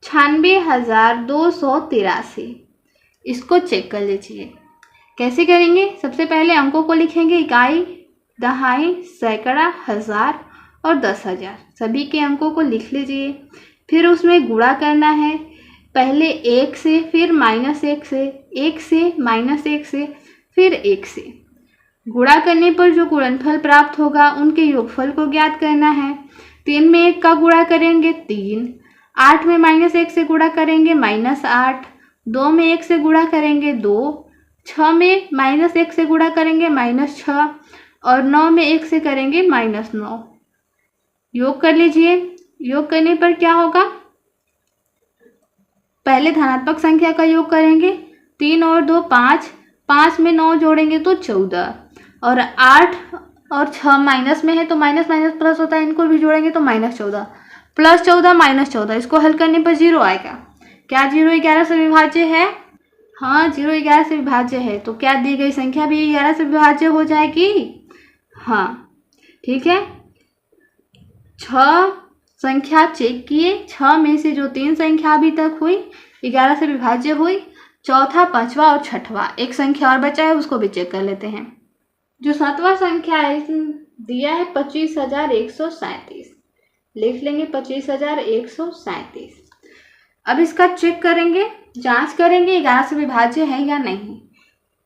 96,283। इसको चेक कर लीजिए। कैसे करेंगे, सबसे पहले अंकों को लिखेंगे। इकाई, दहाई, सैकड़ा, हजार और 10,000 सभी के अंकों को लिख लीजिए। फिर उसमें गुणा करना है। पहले 1 से, फिर -1 से, 1 से, -1 से, फिर 1 से। गुणा करने पर जो गुणनफल प्राप्त होगा उनके योगफल को ज्ञात करना है। 3 में 1 का गुणा करेंगे 3, 8 में -1 से गुणा करेंगे -8, 2 में 1 से गुणा करेंगे 2, 6 में -1 से गुणा करेंगे -6 और 9 में 1 से करेंगे -9। योग कर लीजिए। योग करने पर क्या होगा, पहले धनात्मक संख्या का योग करेंगे। 3 और 2 5, 5 में 9 जोड़ेंगे तो 14 और 8 और 6 माइनस में है तो माइनस प्लस होता है, इनको भी जोड़ेंगे तो -14, +14 -14। इसको हल करने पर 0 आएगा। क्या 0 11 से विभाज्य है? हाँ, 0 11 से विभाज्य है। तो क्या दी गई संख्या भी 11 से विभाज्य हो जाएगी? हाँ, ठीक है। 6 संख्या चेक किए। 6 में से जो 3 संख्या अभी तक हुई 11 से विभाज्य हुई, चौथा, पांचवा और छठवा एक संख्या और बचा है, उसको भी चेक कर लेते हैं। जो 7वां संख्या है दिया है 25,137। लिख लेंगे 25,137। अब इसका चेक करेंगे, जांच करेंगे 11 से विभाज्य है या नहीं।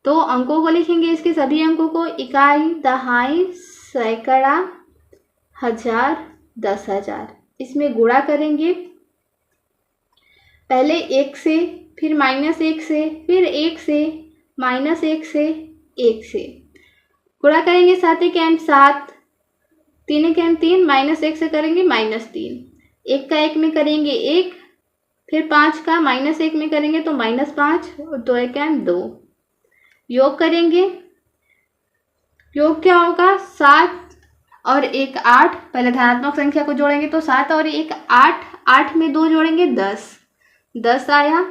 तो अंकों को लिखेंगे, इसके सभी अंकों को। इकाई, दहाई, सैकड़ा, हजार, 10,000। इसमें गुणा करेंगे। पहले 1 से, फिर -1 से, फिर 1 से, -1 से, 1 से गुणा करेंगे। 7 के अंक 7, 3 के अंक 3, -1 से करेंगे -3, 1 का 1 में करेंगे 1, फिर 5 का -1 में करेंगे तो -5 और 2 के अंक 2। योग करेंगे। योग क्या होगा, 7 और 1 8। पहले धनात्मक संख्या को जोड़ेंगे तो 7 और 1 8, 8 में 2 जोड़ेंगे 10, 10 आया।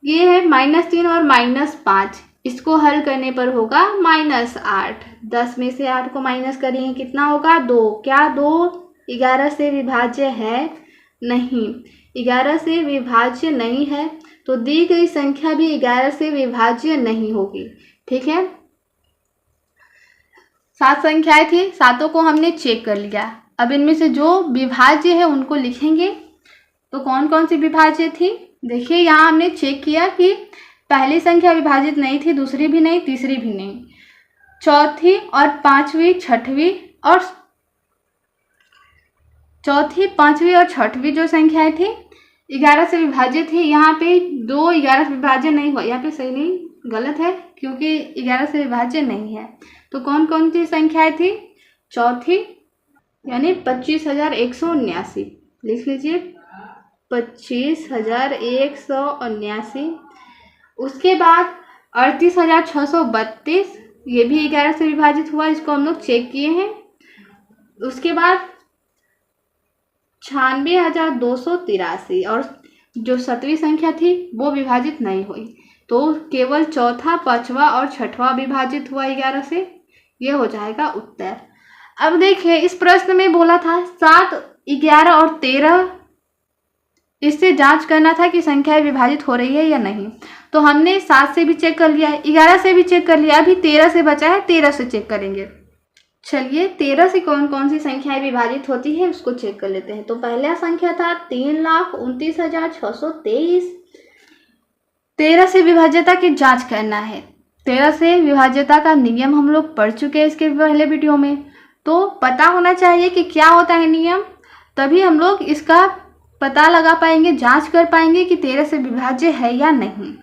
ये है -3 और -5। इसको हल करने पर होगा -8। 10 में से 8 को माइनस करेंगे, कितना होगा 2। क्या 2 11 से विभाज्य है? नहीं, 11 से विभाज्य नहीं है, तो दी गई संख्या भी 11 से विभाज्य नहीं होगी। ठीक है, 7 संख्याएं थी, सातों को हमने चेक कर लिया। अब इनमें से जो विभाज्य है उनको लिखेंगे। तो कौन कौन सी विभाज्य थी? देखिए यहाँ हमने चेक किया कि पहली संख्या विभाजित नहीं थी, दूसरी भी नहीं, तीसरी भी नहीं, चौथी और पांचवी, छठवीं जो संख्याएं थी 11 से विभाजित थी। यहाँ पे 2 11 से विभाज्य नहीं हुआ, यहाँ पे सही नहीं, गलत है, क्योंकि 11 से विभाज्य नहीं है। तो कौन कौन सी संख्याएं थी? चौथी यानी 25,179, लिख लीजिए 25,179। उसके बाद 38,632, ये भी 11 से विभाजित हुआ, इसको हम लोग चेक किए हैं। उसके बाद 96,283 और जो 7वीं संख्या थी वो विभाजित नहीं हुई, तो केवल चौथा, पांचवा और छठवां विभाजित हुआ 11 से। ये हो जाएगा उत्तर। अब देखिए इस प्रश्न में बोला था 7, 11 और 13, इससे जांच करना था कि संख्याएं विभाजित हो रही है या नहीं। तो हमने 7 से भी चेक कर लिया है, 11 से भी चेक कर लिया, अभी 13 से बचा है, 13 से चेक करेंगे। चलिए 13 से कौन कौन सी संख्याएं विभाजित होती है उसको चेक कर लेते हैं। तो पहला संख्या था 3,29,623। 13 से विभाज्यता की जांच करना है। 13 से विभाज्यता का नियम हम लोग पढ़ चुके हैं इसके पहले वीडियो में, तो पता होना चाहिए कि क्या होता है नियम, तभी हम लोग इसका पता लगा पाएंगे, जांच कर पाएंगे कि 13 से विभाज्य है या नहीं।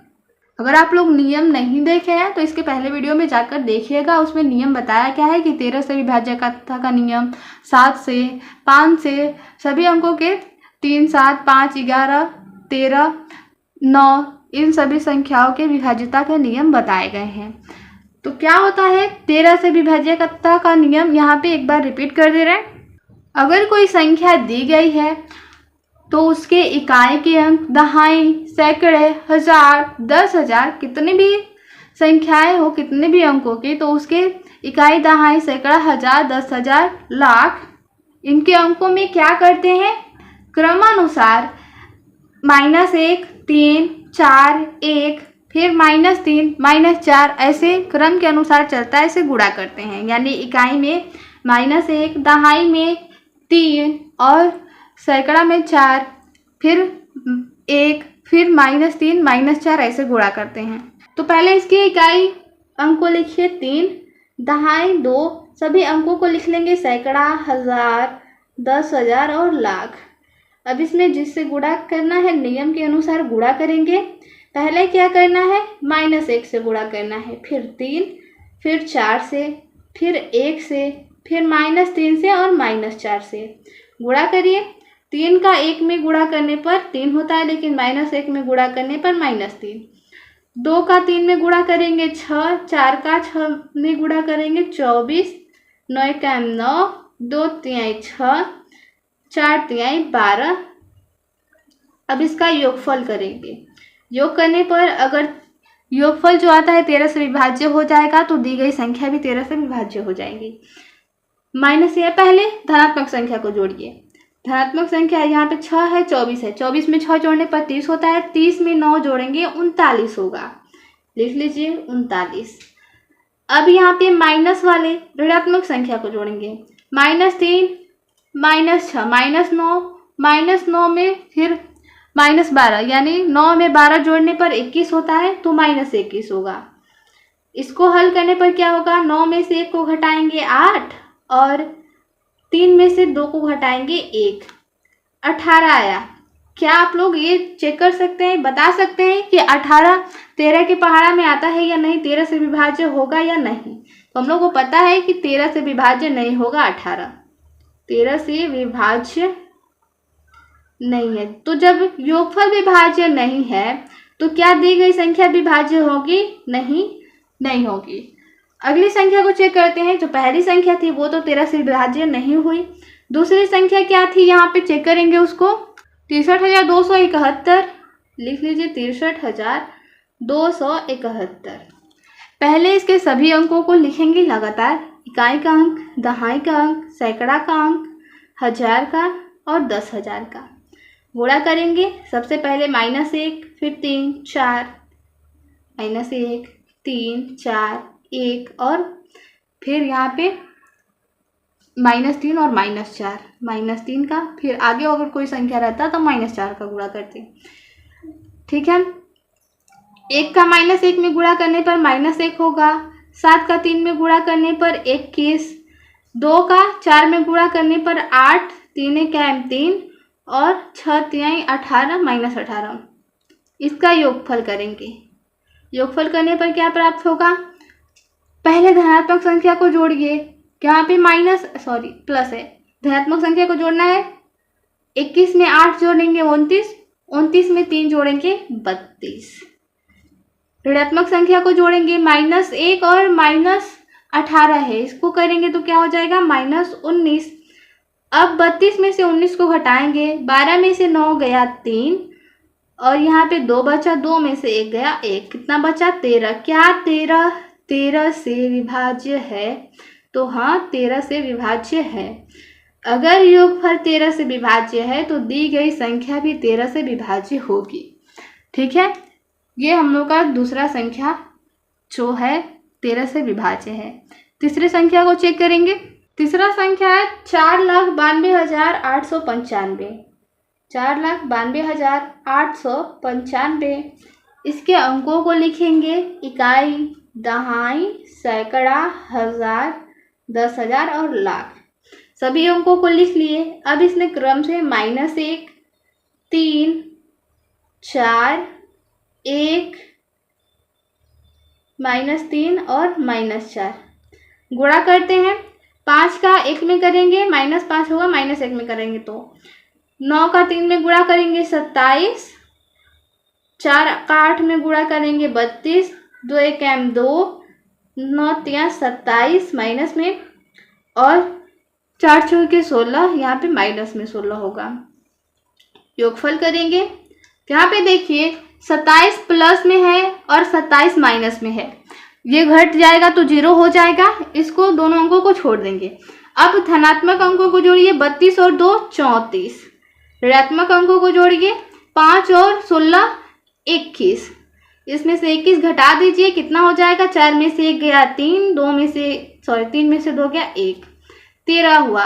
अगर आप लोग नियम नहीं देखे हैं तो इसके पहले वीडियो में जाकर देखिएगा, उसमें नियम बताया क्या है कि 13 से विभाज्यता का नियम 7 से, 5 से, सभी अंकों के 3, 7, 5, 11, 13, 9, इन सभी संख्याओं के विभाज्यता के नियम बताए गए हैं। तो क्या होता है 13 से विभाज्यता का नियम, यहाँ पे एक बार रिपीट कर दे रहे हैं। अगर कोई संख्या दी गई है तो उसके इकाई के अंक, दहाई, सैकड़े, हजार, 10,000, कितने भी संख्याएं हो, कितने भी अंकों की, तो उसके इकाई, दहाई, सैकड़ा, हजार, 10,000, लाख, इनके अंकों में क्या करते हैं, क्रमानुसार -1, 3, 4, 1, फिर -3, -4, ऐसे क्रम के अनुसार चलता है, ऐसे गुणा करते हैं। यानी इकाई में -1, दहाई में 3 और सैकड़ा में 4, फिर 1, फिर -3, -4, ऐसे गुणा करते हैं। तो पहले इसकी इकाई अंक को लिखिए 3, दहाई 2, सभी अंकों को लिख लेंगे सैकड़ा, हजार, 10,000 और लाख। अब इसमें जिससे गुणा करना है नियम के अनुसार गुणा करेंगे। पहले क्या करना है, -1 से गुणा करना है, फिर 3, फिर 4 से, फिर 1 से, फिर -3 से और -4 से गुणा करिए। 3 का 1 में गुणा करने पर 3 होता है, लेकिन -1 में गुणा करने पर -3। 2 का 3 में गुणा करेंगे 6, 4 का 6 में गुणा करेंगे 24, 9 का 9, 2 तिहाई 6, 4 तिहाई 12। अब इसका योगफल करेंगे। योग करने पर अगर योगफल जो आता है 13 से विभाज्य हो जाएगा, तो दी गई संख्या भी 13 से विभाज्य हो जाएगी। माइनस या पहले धनात्मक संख्या को जोड़िए। धनात्मक संख्या यहाँ पे 6 है, 24 है, 24 में 6 जोड़ने पर 30 होता है, 30 में 9 जोड़ेंगे 39 होगा, लिख लीजिए 39। अब यहाँ पे माइनस वाले ऋणात्मक संख्या को जोड़ेंगे। -3, -6, -9 में फिर -12, यानी 9 में 12 जोड़ने पर 21 होता है, तो -21 होगा। इसको हल करने पर क्या होगा, 9 में से 1 को घटाएंगे 8 और 3 में से 2 को घटाएंगे 1, 18 आया। क्या आप लोग ये चेक कर सकते हैं, बता सकते हैं कि 18 13 के पहाड़ा में आता है या नहीं, 13 से विभाज्य होगा या नहीं? तो हम लोग को पता है कि 13 से विभाज्य नहीं होगा 18, 13 से विभाज्य नहीं है। तो जब योगफल विभाज्य नहीं है तो क्या दी गई संख्या विभाज्य होगी? नहीं होगी। अगली संख्या को चेक करते हैं। जो पहली संख्या थी वो तो 13 से विभाज्य नहीं हुई। दूसरी संख्या क्या थी, यहाँ पे चेक करेंगे उसको, 63,271, लिख लीजिए 63,271। पहले इसके सभी अंकों को लिखेंगे लगातार, इकाई का अंक, दहाई का अंक, सैकड़ा का अंक, हजार का और 10,000 का। गुणा करेंगे। सबसे पहले -1, फिर 3, 4, -1, 3, 4, 1 और फिर यहाँ पे -3 और -4, -3 का, फिर आगे अगर कोई संख्या रहता तो -4 का गुणा करते। ठीक है, 1 का -1 में गुणा करने पर -1 होगा, 7 का 3 में गुणा करने पर 21, 2 का 4 में गुणा करने पर 8, 3 1 3 और 6 3 18 -18। इसका योगफल करेंगे। योगफल करने पर क्या प्राप्त होगा? पहले धनात्मक संख्या को जोड़िए, यहाँ पे प्लस है, धनात्मक संख्या को जोड़ना है। 21 में 8 जोड़ेंगे 29, 29 में 3 जोड़ेंगे 32। ऋणात्मक संख्या को जोड़ेंगे, -1 और -18 है, इसको करेंगे तो क्या हो जाएगा? -19। अब 32 में से 19 को घटाएंगे, 12 में से 9 गया 3 और यहाँ पे 2 बचा, 2 में से 1 गया 1, कितना बचा? 13। क्या 13 से विभाज्य है? तो हाँ, 13 से विभाज्य है। अगर योगफल 13 से विभाज्य है तो दी गई संख्या भी 13 से विभाज्य होगी। ठीक है, ये हम लोग का दूसरा संख्या जो है 13 से विभाज्य है। तीसरी संख्या को चेक करेंगे। तीसरा संख्या है 4,92,895। 4,92,895। इसके अंकों को लिखेंगे, इकाई, दहाई, सैकड़ा, हजार, 10,000 और लाख। सभी अंकों को लिख लिए। अब इसमें क्रम से -1, 3, 4, 1, -3 और -4 गुणा करते हैं। 5 का 1 में करेंगे -5 होगा, -1 में करेंगे तो 9 का 3 में गुणा करेंगे 27, 4 का 8 में गुणा करेंगे 32, 2 1 2, 9 3 27 माइनस में और 4 4 16, यहाँ पे माइनस में 16 होगा। योगफल करेंगे, यहाँ पे देखिए 27 प्लस में है और 27 माइनस में है, ये घट जाएगा तो 0 हो जाएगा, इसको दोनों अंकों को छोड़ देंगे। अब धनात्मक अंकों को जोड़िए, 32 और 2 34। ऋणात्मक अंकों को जोड़िए, 5 और 16 21। इसमें से 21 घटा दीजिए, कितना हो जाएगा? 4 में से 1 गया 3, 3 में से 2 गया 1, 13 हुआ।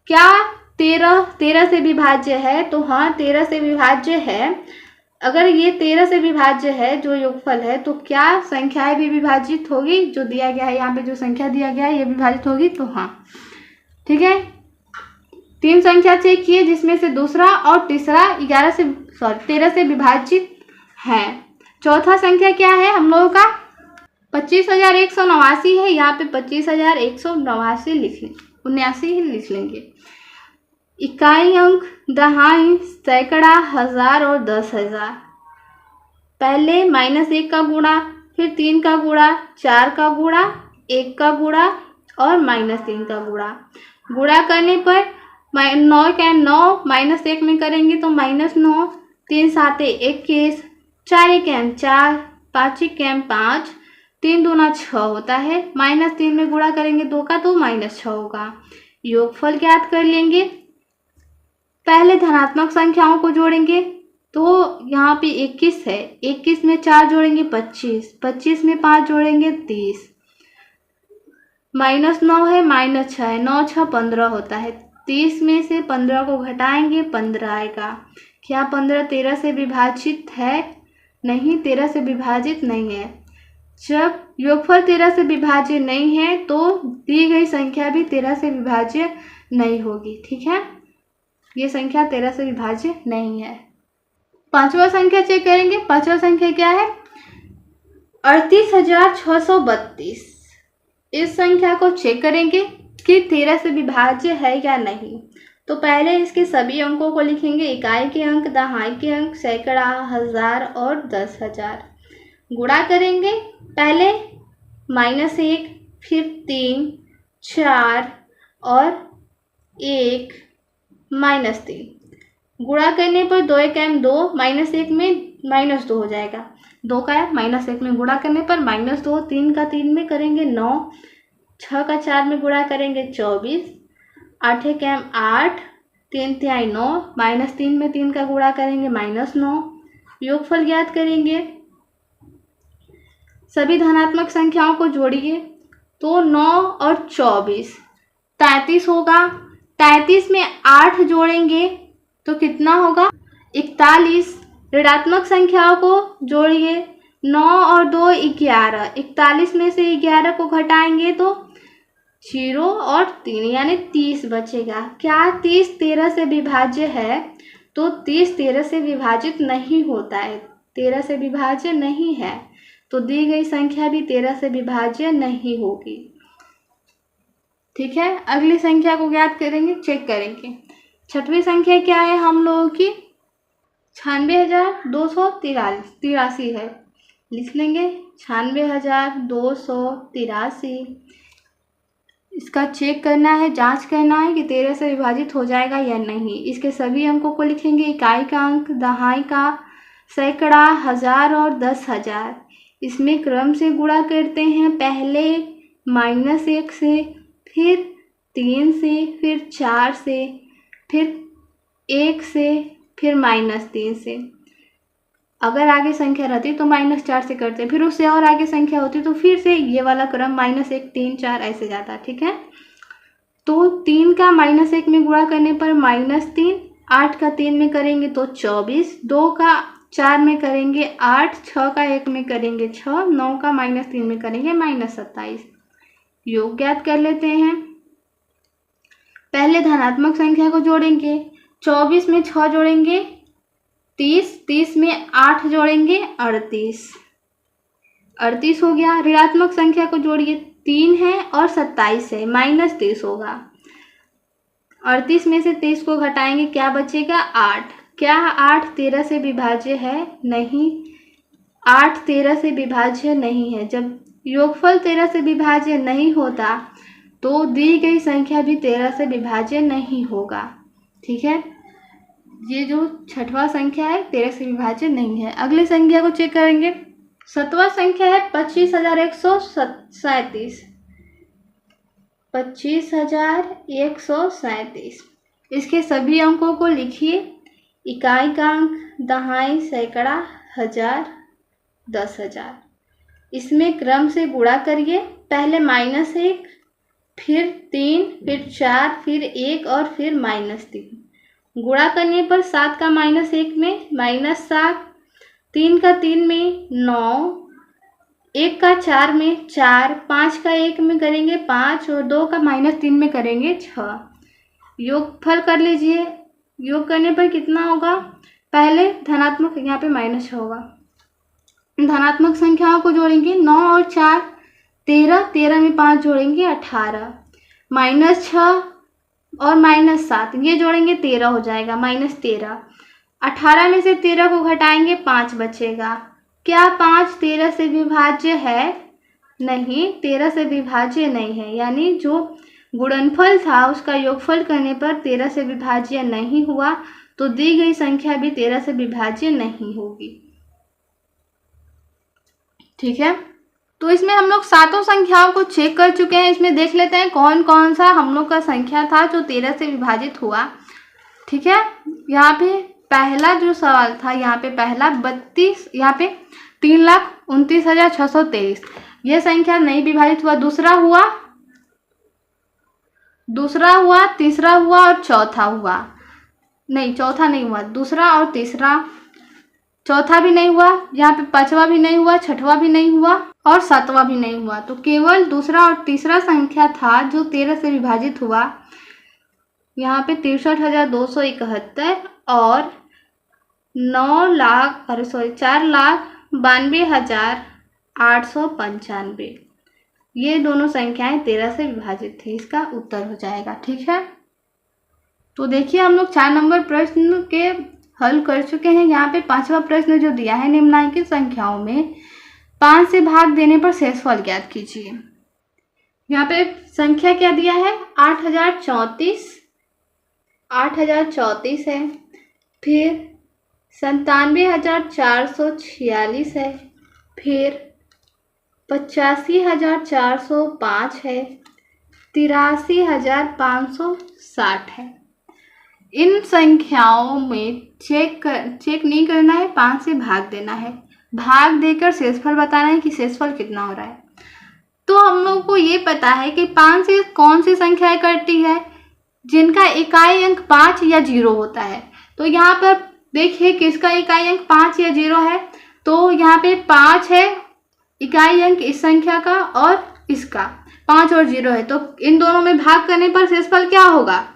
क्या 13 से विभाज्य है? तो हाँ, 13 से विभाज्य है। अगर ये 13 से विभाज्य है जो योगफल है, तो क्या संख्याएं भी विभाजित होगी? जो दिया गया है यहाँ पे, जो संख्या दिया गया है ये विभाजित होगी, तो हाँ। ठीक है, 3 संख्या चेक किए जिसमें से दूसरा और तीसरा 13 से विभाजित है। चौथा संख्या क्या है हम लोगों का? 25,189 है, यहाँ पे 25,189 लिख लेंगे। इकाई, अंक, दहाई, सैकड़ा, हजार और 10,000। पहले -1 का गुणा, फिर 3 का गुणा, 4 का गुणा, 1 का गुणा और -3 का गुणा। गुणा करने पर 9 का 9 -1 में करेंगे तो -9, 3 7 21, 4 1 4, 5 1 5, 3 दूना 6 होता है। -3 में गुणा करेंगे 2 का तो -6 होगा। योगफल ज्ञात कर लेंगे। पहले धनात्मक संख्याओं को जोड़ेंगे, तो यहाँ पे 21 है, 21 में 4 जोड़ेंगे 25, 25 में 5 जोड़ेंगे 30, -9 है, -6 है, 9 6 15 होता है। 30 में से 15 को घटाएंगे, 15 आएगा। क्या 15 13 से विभाजित है? नहीं, 13 से विभाजित नहीं है। जब योगफल 13 से विभाज्य नहीं है तो दी गई संख्या भी 13 से विभाज्य नहीं होगी। ठीक है, ये संख्या 13 से विभाज्य नहीं है। पांचवा संख्या चेक करेंगे। पांचवा संख्या क्या है? 38,632। इस संख्या को चेक करेंगे कि 13 से विभाज्य है या नहीं। तो पहले इसके सभी अंकों को लिखेंगे, इकाई के अंक, दहाई के अंक, सैकड़ा, हजार और 10,000। गुणा करेंगे, पहले -1, फिर 3, 4 और 1, -3। गुणा करने पर 2 1 2, -1 में -2 हो जाएगा। 2 का -1 में गुणा करने पर -2, 3 का 3 में करेंगे 9, 6 का 4 में गुणा करेंगे 24, 8 1 8, 3 3 9, -3 में 3 का गुणा करेंगे -9। योगफल ज्ञात करेंगे। सभी धनात्मक संख्याओं को जोड़िए, तो 9 और 24, 33 होगा। 33 में 8 जोड़ेंगे तो कितना होगा? 41। ऋणात्मक संख्याओं को जोड़िए। 9 और 2 11। 41 में से 11 को घटाएंगे तो 0 और 3 यानी 30 बचेगा। क्या 30 13 से विभाज्य है? तो 30 13 से विभाजित नहीं होता है, 13 से विभाज्य नहीं है, तो दी गई संख्या भी 13 से विभाज्य नहीं होगी। ठीक है, अगली संख्या को ज्ञात करेंगे, चेक करेंगे। छठवीं संख्या क्या है हम लोगों की? 96,283 है। लिख लेंगे 96,283। इसका चेक करना है, जांच करना है कि 13 से विभाजित हो जाएगा या नहीं। इसके सभी अंकों को लिखेंगे, इकाई का अंक, दहाई का, सैकड़ा, हजार और 10,000। इसमें क्रम से गुणा करते हैं, पहले -1 से, फिर 3 से, फिर 4 से, फिर 1 से, फिर -3 से। अगर आगे संख्या रहती तो -4 से करते, फिर उससे और आगे संख्या होती तो फिर से ये वाला क्रम -1 3 4 ऐसे जाता। ठीक है, तो 3 का -1 में गुणा करने पर -3, 8 का 3 में करेंगे तो 24, 2 का 4 में करेंगे 8, 6 का 1 में करेंगे 6, 9 का -3 में करेंगे -27। योग ज्ञात कर लेते हैं। पहले धनात्मक संख्या को जोड़ेंगे। 24 में 6 जोड़ेंगे 30, 30 में 8 जोड़ेंगे 38, 38 हो गया। ऋणात्मक संख्या को जोड़िए, 3 है और 27 है, -30 होगा। 38 में से 30 को घटाएंगे, क्या बचेगा? 8। क्या 8 13 से विभाज्य है? नहीं, 8 13 से विभाज्य नहीं है। जब योगफल 13 से विभाज्य नहीं होता तो दी गई संख्या भी 13 से विभाज्य नहीं होगा। ठीक है, ये जो छठवां संख्या है 13 से विभाज्य नहीं है। अगली संख्या को चेक करेंगे। 7वां संख्या है 25,137। 25,137। इसके सभी अंकों को लिखिए, इकाई का अंक, दहाई, सैकड़ा, हजार, 10,000। इसमें क्रम से गुणा करिए, पहले -1, फिर 3, फिर 4, फिर 1 और फिर -3। गुणा करने पर 7 का -1 में -7, 3 का 3 में 9, 1 का 4 में 4, 5 का 1 में करेंगे 5 और 2 का -3 में करेंगे 6। योगफल कर लीजिए। योग करने पर कितना होगा? पहले धनात्मक, यहाँ पे -6 होगा। धनात्मक संख्याओं को जोड़ेंगे, 9 और 4 13, 13 में 5 जोड़ेंगे 18, -6 और -7 ये जोड़ेंगे 13 हो जाएगा, -13। 18 में से 13 को घटाएंगे, 5 बचेगा। क्या 5 13 से विभाज्य है? नहीं, 13 से विभाज्य नहीं है, यानी जो गुणनफल था उसका योगफल करने पर 13 से विभाज्य नहीं हुआ, तो दी गई संख्या भी 13 से विभाज्य नहीं होगी। ठीक है, तो इसमें हम लोग सातों संख्याओं को चेक कर चुके हैं। इसमें देख लेते हैं कौन कौन सा हम लोग का संख्या था जो 13 से विभाजित हुआ। ठीक है, यहाँ पे पहला जो सवाल था, यहाँ पे पहला 32, यहाँ पे 3,29,623 ये संख्या नहीं विभाजित हुआ। दूसरा हुआ, तीसरा हुआ और चौथा हुआ। नहीं, चौथा नहीं हुआ, दूसरा और तीसरा, चौथा भी नहीं हुआ, यहाँ पे पांचवा भी नहीं हुआ, छठवां भी नहीं हुआ और सातवां भी नहीं हुआ। तो केवल दूसरा और तीसरा संख्या था जो 13 से विभाजित हुआ। यहाँ पे 63,271 और 4,92,895 ये दोनों संख्याएं 13 से विभाजित थी। इसका उत्तर हो जाएगा। ठीक है, तो देखिए हम लोग 4 नंबर प्रश्न के हल कर चुके हैं। यहाँ पे 5वां प्रश्न जो दिया है, निम्नलिखित संख्याओं में 5 से भाग देने पर शेषफल ज्ञात कीजिए। यहाँ पे संख्या क्या दिया है? 8,034 है, फिर 97,446 है, फिर 85,405 है, 83,560 है। इन संख्याओं में चेक नहीं करना है, 5 से भाग देना है। भाग देकर शेषफल बताना है कि शेषफल कितना हो रहा है। तो हम लोग को को ये पता है कि 5 से कौन सी संख्याएं कटती है जिनका इकाई अंक 5 या 0 होता है। तो यहाँ पर देखिए किसका इकाई अंक 5 या 0 है, तो यहाँ पे 5 है इकाई अंक इस संख्या का और इसका 5 और 0 है, तो इन दोनों में भाग करने पर शेषफल क्या होगा,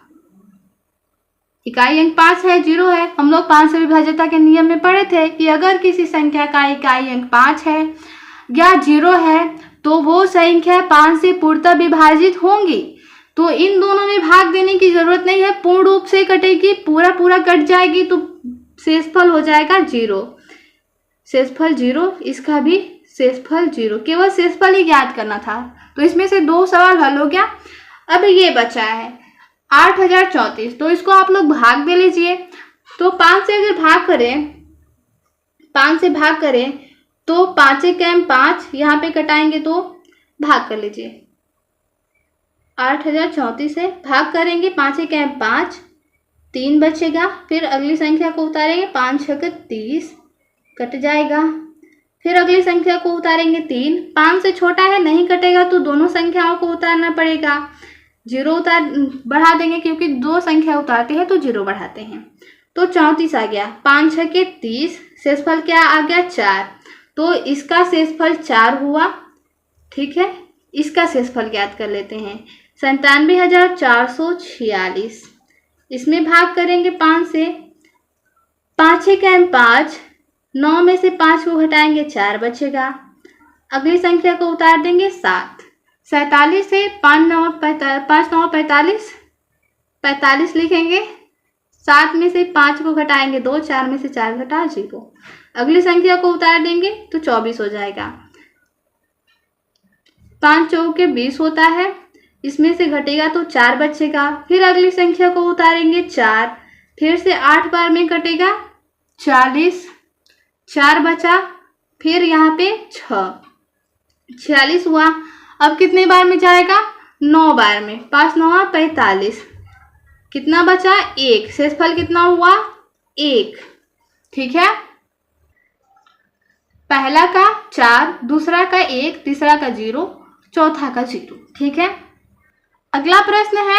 इकाई अंक 5 है 0 है। हम लोग 5 से विभाज्यता के नियम में पढ़े थे कि अगर किसी संख्या का इकाई अंक 5 है या 0 है तो वो संख्या 5 से पूर्णतः विभाजित होंगी। तो इन दोनों में भाग देने की जरूरत नहीं है, पूर्ण रूप से कटेगी, पूरा पूरा कट जाएगी तो शेषफल हो जाएगा 0, शेषफल 0, इसका भी शेषफल 0। केवल शेषफल ही ज्ञात करना था। तो इसमें से 2 सवाल हल हो गया। अब ये बचा है 8034, तो इसको आप लोग भाग दे लीजिए। तो 5 से अगर भाग करें, 5 से भाग करें तो 5 एकम 5 यहाँ पे कटाएंगे तो भाग कर लीजिए। 8034 से भाग करेंगे 5 एकम 5, 3 बचेगा। फिर अगली संख्या को उतारेंगे 5 छक 30, कट जाएगा। फिर अगली संख्या को उतारेंगे 3, 5 से छोटा है नहीं कटेगा तो दोनों संख्याओं को उतारना पड़ेगा। 0 बढ़ा देंगे क्योंकि 2 संख्या उतारते हैं तो 0 बढ़ाते हैं। तो 34 आ गया, 5 छके 30, शेषफल क्या आ गया 4, तो इसका शेषफल 4 हुआ। ठीक है, इसका शेषफल ज्ञात कर लेते हैं 97,446। इसमें भाग करेंगे 5 से, 5 एकम 5, 9 में से 5 को घटाएंगे 4 बचेगा। अगली संख्या को उतार देंगे 7, 47 से 5 9 45, 45 लिखेंगे। 7 में से 5 को घटाएंगे 2, 4 में से 4 घटा 0। अगली संख्या को उतार देंगे तो 24 हो जाएगा। 5 चौके 20 होता है, इसमें से घटेगा तो 4 बचेगा। फिर अगली संख्या को उतारेंगे 4, फिर से 8 बार में कटेगा 40, 4 बचा। फिर यहाँ पे 46 हुआ। अब कितने बार में जाएगा, 9 बार में, 5 9 45, कितना बचा 1, शेषफल कितना हुआ 1। ठीक है, पहला का 4, दूसरा का 1, तीसरा का 0, चौथा का 0। ठीक है, अगला प्रश्न है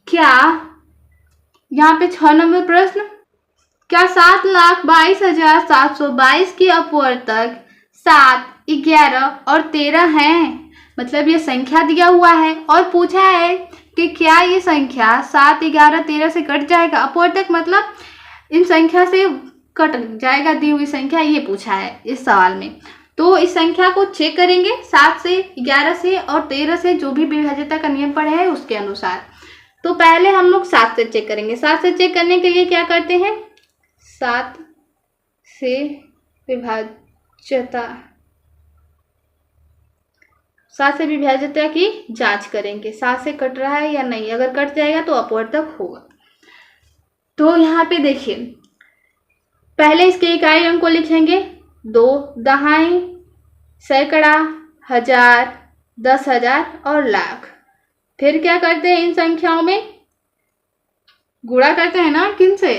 क्या, यहाँ पे 6 नंबर प्रश्न, क्या 7,22,722 की अपवर्तक 7, 11 और 13 हैं। मतलब ये संख्या दिया हुआ है और पूछा है कि क्या ये संख्या 7, 11, 13 से कट जाएगा। अपवर्तक मतलब इन संख्या से कट जाएगा दी हुई संख्या, ये पूछा है इस सवाल में। तो इस संख्या को चेक करेंगे 7 से, 11 से और 13 से, जो भी विभाज्यता का नियम पढ़े हैं उसके अनुसार। तो पहले हम लोग 7 से चेक करेंगे। 7 से चेक करने के लिए क्या करते हैं, 7 से विभाज्यता, 7 से विभाज्यता की जांच करेंगे, 7 से कट रहा है या नहीं। अगर कट जाएगा तो अपवर्तक होगा। तो यहाँ पे देखिए, पहले इसके इकाई अंक को लिखेंगे 2, दहाई, सैकड़ा, हजार, 10,000 और लाख। फिर क्या करते हैं, इन संख्याओं में गुणा करते हैं ना, किन से,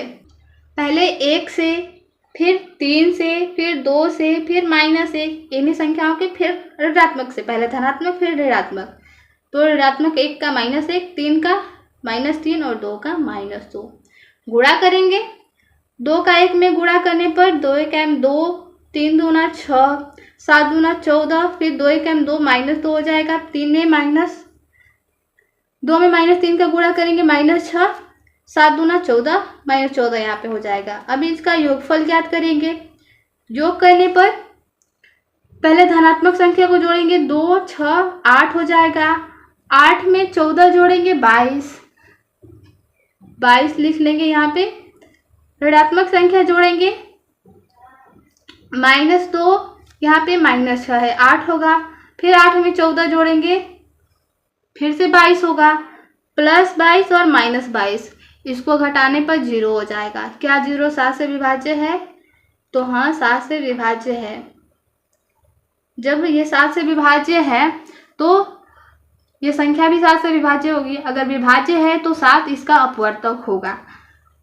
पहले 1 से, फिर 3 से, फिर 2 से, फिर -1, इन्हीं संख्याओं के फिर ऋणात्मक से, पहले धनात्मक फिर ऋणात्मक। तो ऋणात्मक 1 का -1, 3 का -3 और 2 का -2। गुणा करेंगे, 2 का 1 में गुणा करने पर 2 एकम 2, 3 दूना 6, 7 दूना 14, फिर 2 एकम 2, -2 हो जाएगा। 3 में -2 में -3 का गुणा करेंगे -6, 7 दूना 14, -14 यहाँ पे हो जाएगा। अब इसका योगफल ज्ञात करेंगे। योग करने पर पहले धनात्मक संख्या को जोड़ेंगे, 2, 6, 8 हो जाएगा। 8 में 14 जोड़ेंगे 22 लिख लेंगे यहाँ पे। ऋणात्मक संख्या जोड़ेंगे, -2, यहाँ पे -6 है, 8 होगा। फिर 8 में 14 जोड़ेंगे, फिर से 22 होगा, +22 और -22, इसको घटाने पर 0 हो जाएगा। क्या 0 7 से विभाज्य है, तो हाँ 7 से विभाज्य है। जब ये 7 से विभाज्य है तो ये संख्या भी 7 से विभाज्य होगी। अगर विभाज्य है तो 7 इसका अपवर्तक होगा।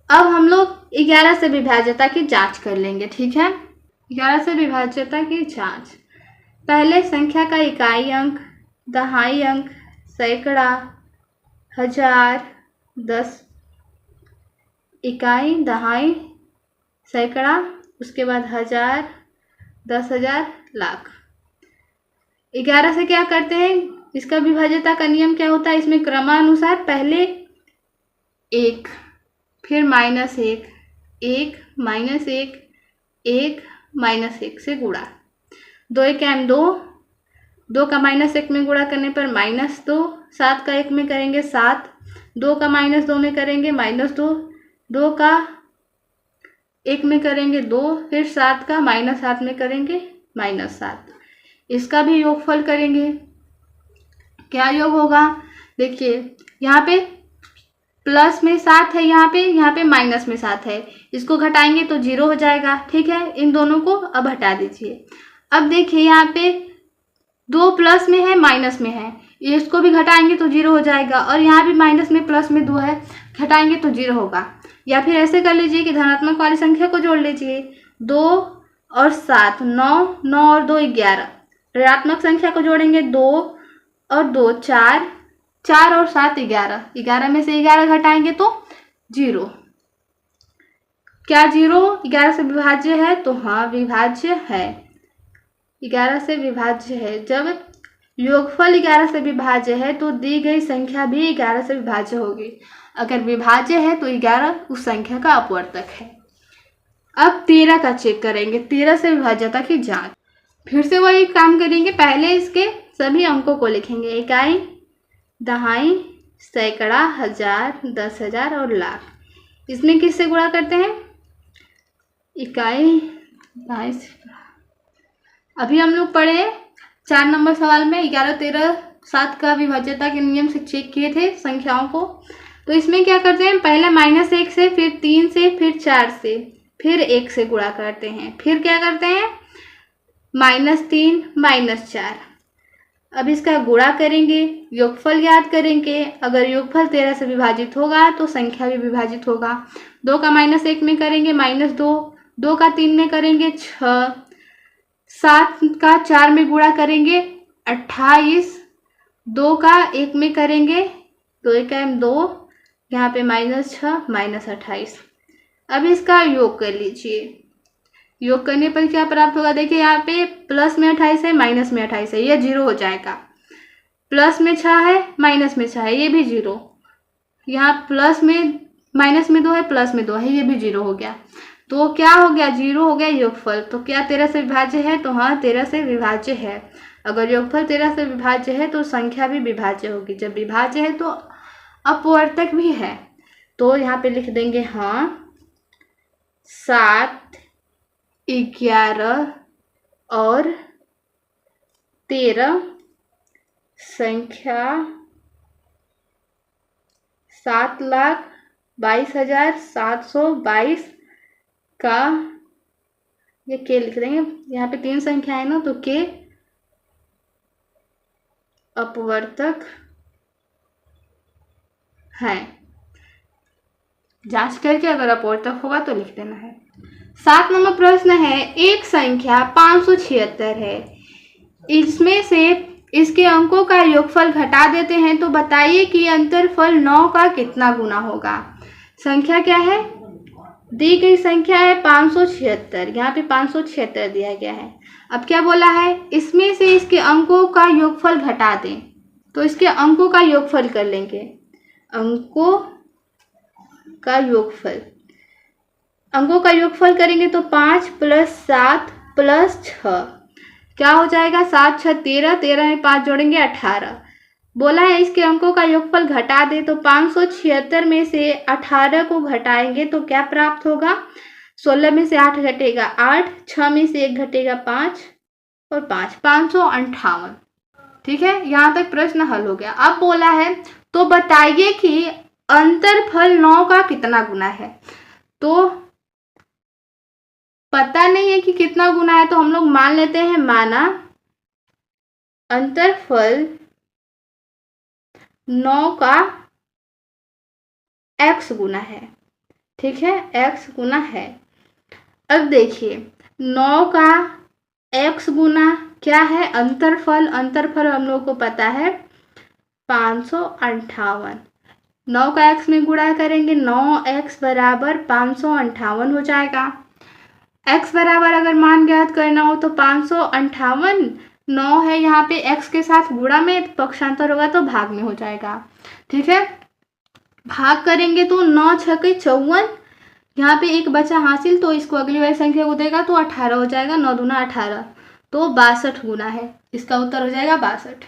अब हम लोग 11 से विभाज्यता की जांच कर लेंगे। ठीक है, 11 से विभाज्यता की जांच। पहले संख्या का इकाई अंक दहाई अंक, सैकड़ा, हजार, 10 इकाई, दहाई, सैकड़ा, उसके बाद हजार, 10,000, लाख। 11 से क्या करते हैं, इसका विभाज्यता का नियम क्या होता है, इसमें क्रमानुसार पहले 1, फिर -1, 1 -1, 1 -1 से गुणा। 2 1 2, 2 का -1 में गुणा करने पर -2, 7 का 1 में करेंगे 7, 2 का -2 में करेंगे -2, 2 का 1 में करेंगे 2, फिर 7 का -7 में करेंगे -7। इसका भी योगफल करेंगे। क्या योग होगा, देखिए यहाँ पे प्लस में 7 है, यहाँ पे माइनस में 7 है, इसको घटाएंगे तो 0 हो जाएगा। ठीक है, इन दोनों को अब हटा दीजिए। अब देखिए यहाँ पे 2 प्लस में है, माइनस में है, इसको भी घटाएंगे तो 0 हो जाएगा। और यहाँ भी माइनस में प्लस में 2 है, घटाएंगे तो 0 होगा। या फिर ऐसे कर लीजिए कि धनात्मक वाली संख्या को जोड़ लीजिए। 2 और 7 9, 9 और 2 11। ऋणात्मक संख्या को जोड़ेंगे 2 और 2 4, 4 और 7 11, 11 में से 11 घटाएंगे तो 0। क्या 0 11 से विभाज्य है, तो हाँ विभाज्य है, 11 से विभाज्य है। जब योगफल 11 से विभाज्य है तो दी गई संख्या भी 11 से विभाज्य होगी। अगर विभाज्य है तो 11 उस संख्या का अपवर्तक है। अब 13 का चेक करेंगे, 13 से विभाज्यता की जांच। फिर से वही काम करेंगे, पहले इसके सभी अंकों को लिखेंगे, इकाई, दहाई, सैकड़ा, हजार, 10,000 और लाख। इसमें किससे गुणा करते हैं, इकाई, दहाई, सैकड़ा। अभी हम लोग पढ़े 4 नंबर सवाल में 11 13 7 का विभाज्यता के नियम से चेक किए थे संख्याओं को। तो इसमें क्या करते हैं, पहले -1 से, फिर 3 से, फिर 4 से, फिर 1 से गुणा करते हैं, फिर क्या करते हैं -3 -4। अब इसका गुणा करेंगे, योगफल याद करेंगे। अगर योगफल 13 से विभाजित होगा तो संख्या भी विभाजित होगा। 2 का -1 में करेंगे -2, 2 का 3 में करेंगे 6, 7 का 4 में गुणा करेंगे 28, 2 का 1 में करेंगे 2 1 2, यहाँ पे -6 -28। अब इसका योग कर लीजिए, योग करने पर क्या प्राप्त होगा, देखिए यहाँ पे प्लस में 28 है, माइनस में 28 है, ये 0 हो जाएगा। प्लस में 6 है, माइनस में 6 है, ये भी 0। यहाँ प्लस में माइनस में 2 है, प्लस में 2 है, ये भी 0 हो गया। तो क्या हो गया, 0 हो गया योगफल। तो क्या 13 से विभाज्य है, तो हाँ 13 से विभाज्य है। अगर योगफल 13 से विभाज्य है तो संख्या भी विभाज्य होगी। जब विभाज्य है तो अपवर्तक भी है। तो यहाँ पे लिख देंगे हाँ 7, 11 और 13 संख्या 7,22,722 का, ये के लिख देंगे, यहाँ पे 3 संख्या है ना, तो के अपवर्तक है। जांच करके अगर अपवर्तक होगा तो लिख देना है। 7 नंबर प्रश्न है, एक संख्या 576 है, इसमें से इसके अंकों का योगफल घटा देते हैं तो बताइए कि अंतरफल 9 का कितना गुना होगा। संख्या क्या है, दी गई संख्या है 576, यहाँ पे 576 दिया गया है। अब क्या बोला है, इसमें से इसके अंकों का योगफल घटा दें, तो इसके अंकों का योगफल कर लेंगे। अंकों का योगफल, अंकों का योगफल करेंगे तो 5 + 7 + 6 क्या हो जाएगा, 7 6 13, 13 में 5 जोड़ेंगे 18। बोला है इसके अंकों का योगफल घटा दे, तो 576 में से 18 को घटाएंगे तो क्या प्राप्त होगा, 16 में से 8 घटेगा 8, 6 में से 1 घटेगा 5 और 5 558। ठीक है, यहाँ तक प्रश्न हल हो गया। अब बोला है तो बताइए कि अंतरफल 9 का कितना गुना है। तो पता नहीं है कि कितना गुना है, तो हम लोग मान लेते हैं, माना अंतरफल 9 का x गुना है। ठीक है, x गुना है। अब देखिए 9 का x गुना क्या है अंतरफल? अंतरफल हम लोग को पता है 558। 9 का x में गुणा करेंगे, 9x बराबर 558 हो जाएगा। x बराबर अगर मान ज्ञात करना हो तो 558, 9 है यहाँ पे x के साथ गुणा में, पक्षांतर होगा तो भाग में हो जाएगा। ठीक है, भाग करेंगे तो 9 छक्के 54, यहाँ पे एक बचा हासिल तो इसको अगली वाली संख्या को देगा तो 18 हो जाएगा। 9 दूना 18 तो 62 गुना है, इसका उत्तर हो जाएगा 62।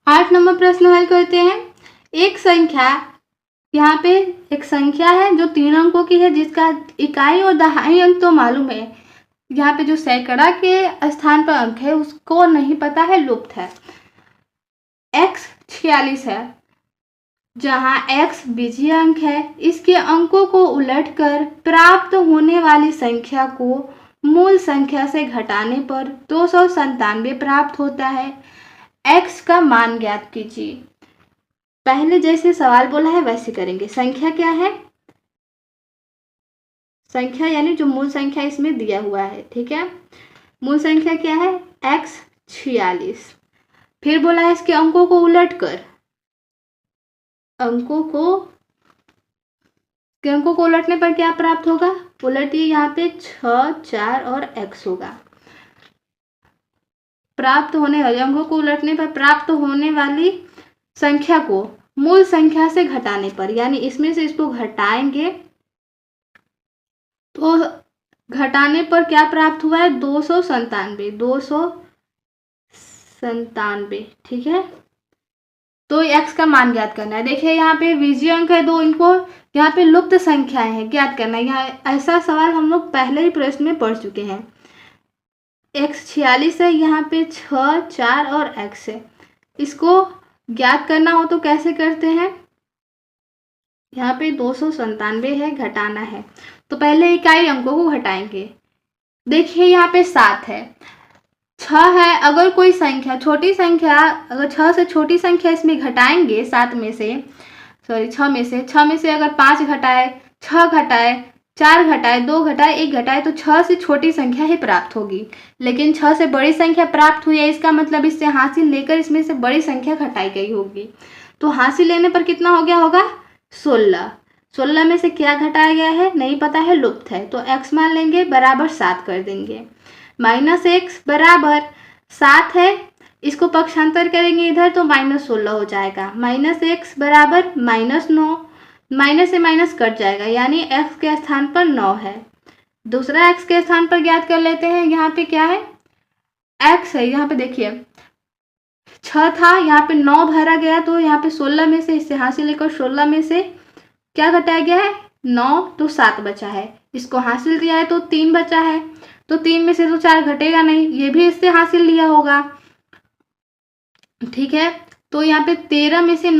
8 नंबर प्रश्न हल करते हैं। एक संख्या, यहाँ पे एक संख्या है जो 3 अंकों की है, जिसका इकाई और दहाई अंक तो मालूम है, यहाँ पे जो सैकड़ा के स्थान पर अंक है उसको नहीं पता है, लुप्त है। x 46 है, जहाँ x बीजीय अंक है, इसके अंकों को उलटकर प्राप्त होने वाली संख्या को मूल संख्या से घटाने पर 297 प्राप्त होता है। x का मान ज्ञात कीजिए। पहले जैसे सवाल बोला है वैसे करेंगे। संख्या क्या है? संख्या यानी जो मूल संख्या इसमें दिया हुआ है। ठीक है, मूल संख्या क्या है? x 46। फिर बोला है इसके अंकों को उलटकर, अंकों को उलटने पर क्या प्राप्त होगा? उलटिए, यहाँ पे 6, 4 और x होगा। प्राप्त होने वाले अंकों को उलटने पर प्राप्त होने वाली संख्या को मूल संख्या से घटाने पर, यानी इसमें से इसको घटाएंगे तो घटाने पर क्या प्राप्त हुआ है? 297। ठीक है, तो x का मान ज्ञात करना है। देखिए यहाँ पे बीजीय अंक है 2, इनको यहाँ पे लुप्त संख्याएं हैं, ज्ञात करना है। यहाँ ऐसा सवाल हम लोग पहले ही प्रश्न में पढ़ चुके हैं। x 46 है, यहाँ पे 6, 4 और x है। इसको ज्ञात करना हो तो कैसे करते हैं? यहाँ पे 297 है, घटाना है तो पहले इकाई अंकों को घटाएंगे। देखिए यहाँ पे 7 है, 6 है। अगर कोई संख्या, छोटी संख्या, अगर 6 से छोटी संख्या इसमें घटाएंगे, 7 में से, सॉरी 6 में से अगर 5 घटाए, 6 घटाए, 4 घटाए, 2 घटाए, 1 घटाए तो 6 से छोटी संख्या ही प्राप्त होगी। लेकिन 6 से बड़ी संख्या प्राप्त हुई है, इसका मतलब इससे हासिल लेकर इसमें से बड़ी संख्या घटाई गई होगी। तो हासिल लेने पर कितना हो गया होगा? 16। 16 में से क्या घटाया गया है? नहीं पता है, लुप्त है। तो x मान लेंगे, बराबर 7 कर देंगे। -x बराबर 7 है, इसको पक्षांतर करेंगे इधर तो -16 हो जाएगा। -x बराबर -9, माइनस से माइनस कट जाएगा, यानी x के स्थान पर 9 है। दूसरा x के स्थान पर ज्ञात कर लेते हैं। यहाँ पे क्या है? x है, यहाँ पे देखिए 6 था, यहाँ पे 9 भरा गया तो यहाँ पे 16 में से, इससे हासिल लेकर 16 में से क्या घटाया गया है? 9, तो 7 बचा है। इसको हासिल दिया है तो 3 बचा है, तो 3 में से तो 4 घटेगा नहीं, ये भी इससे हासिल लिया होगा। ठीक है, तो यहाँ पे 13 में से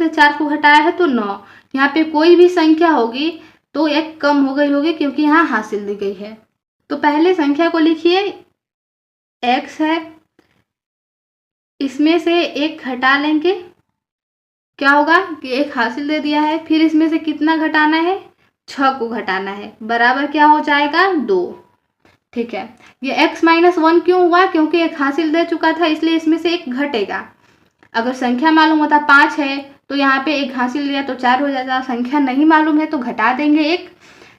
4 को घटाया है तो 9। यहाँ पे कोई भी संख्या होगी तो एक कम हो गई होगी क्योंकि यहाँ हासिल दी गई है। तो पहले संख्या को लिखिए, x है, इसमें से एक घटा लेंगे, क्या होगा कि एक हासिल दे दिया है। फिर इसमें से कितना घटाना है? 6 को घटाना है, बराबर क्या हो जाएगा? 2। ठीक है, ये x -1 क्यों हुआ? क्योंकि एक हासिल दे चुका था, इसलिए इसमें से एक घटेगा। अगर संख्या मालूम होता 5 है तो यहाँ पे एक हासिल लिया तो 4 हो जाता। संख्या नहीं मालूम है तो घटा देंगे 1।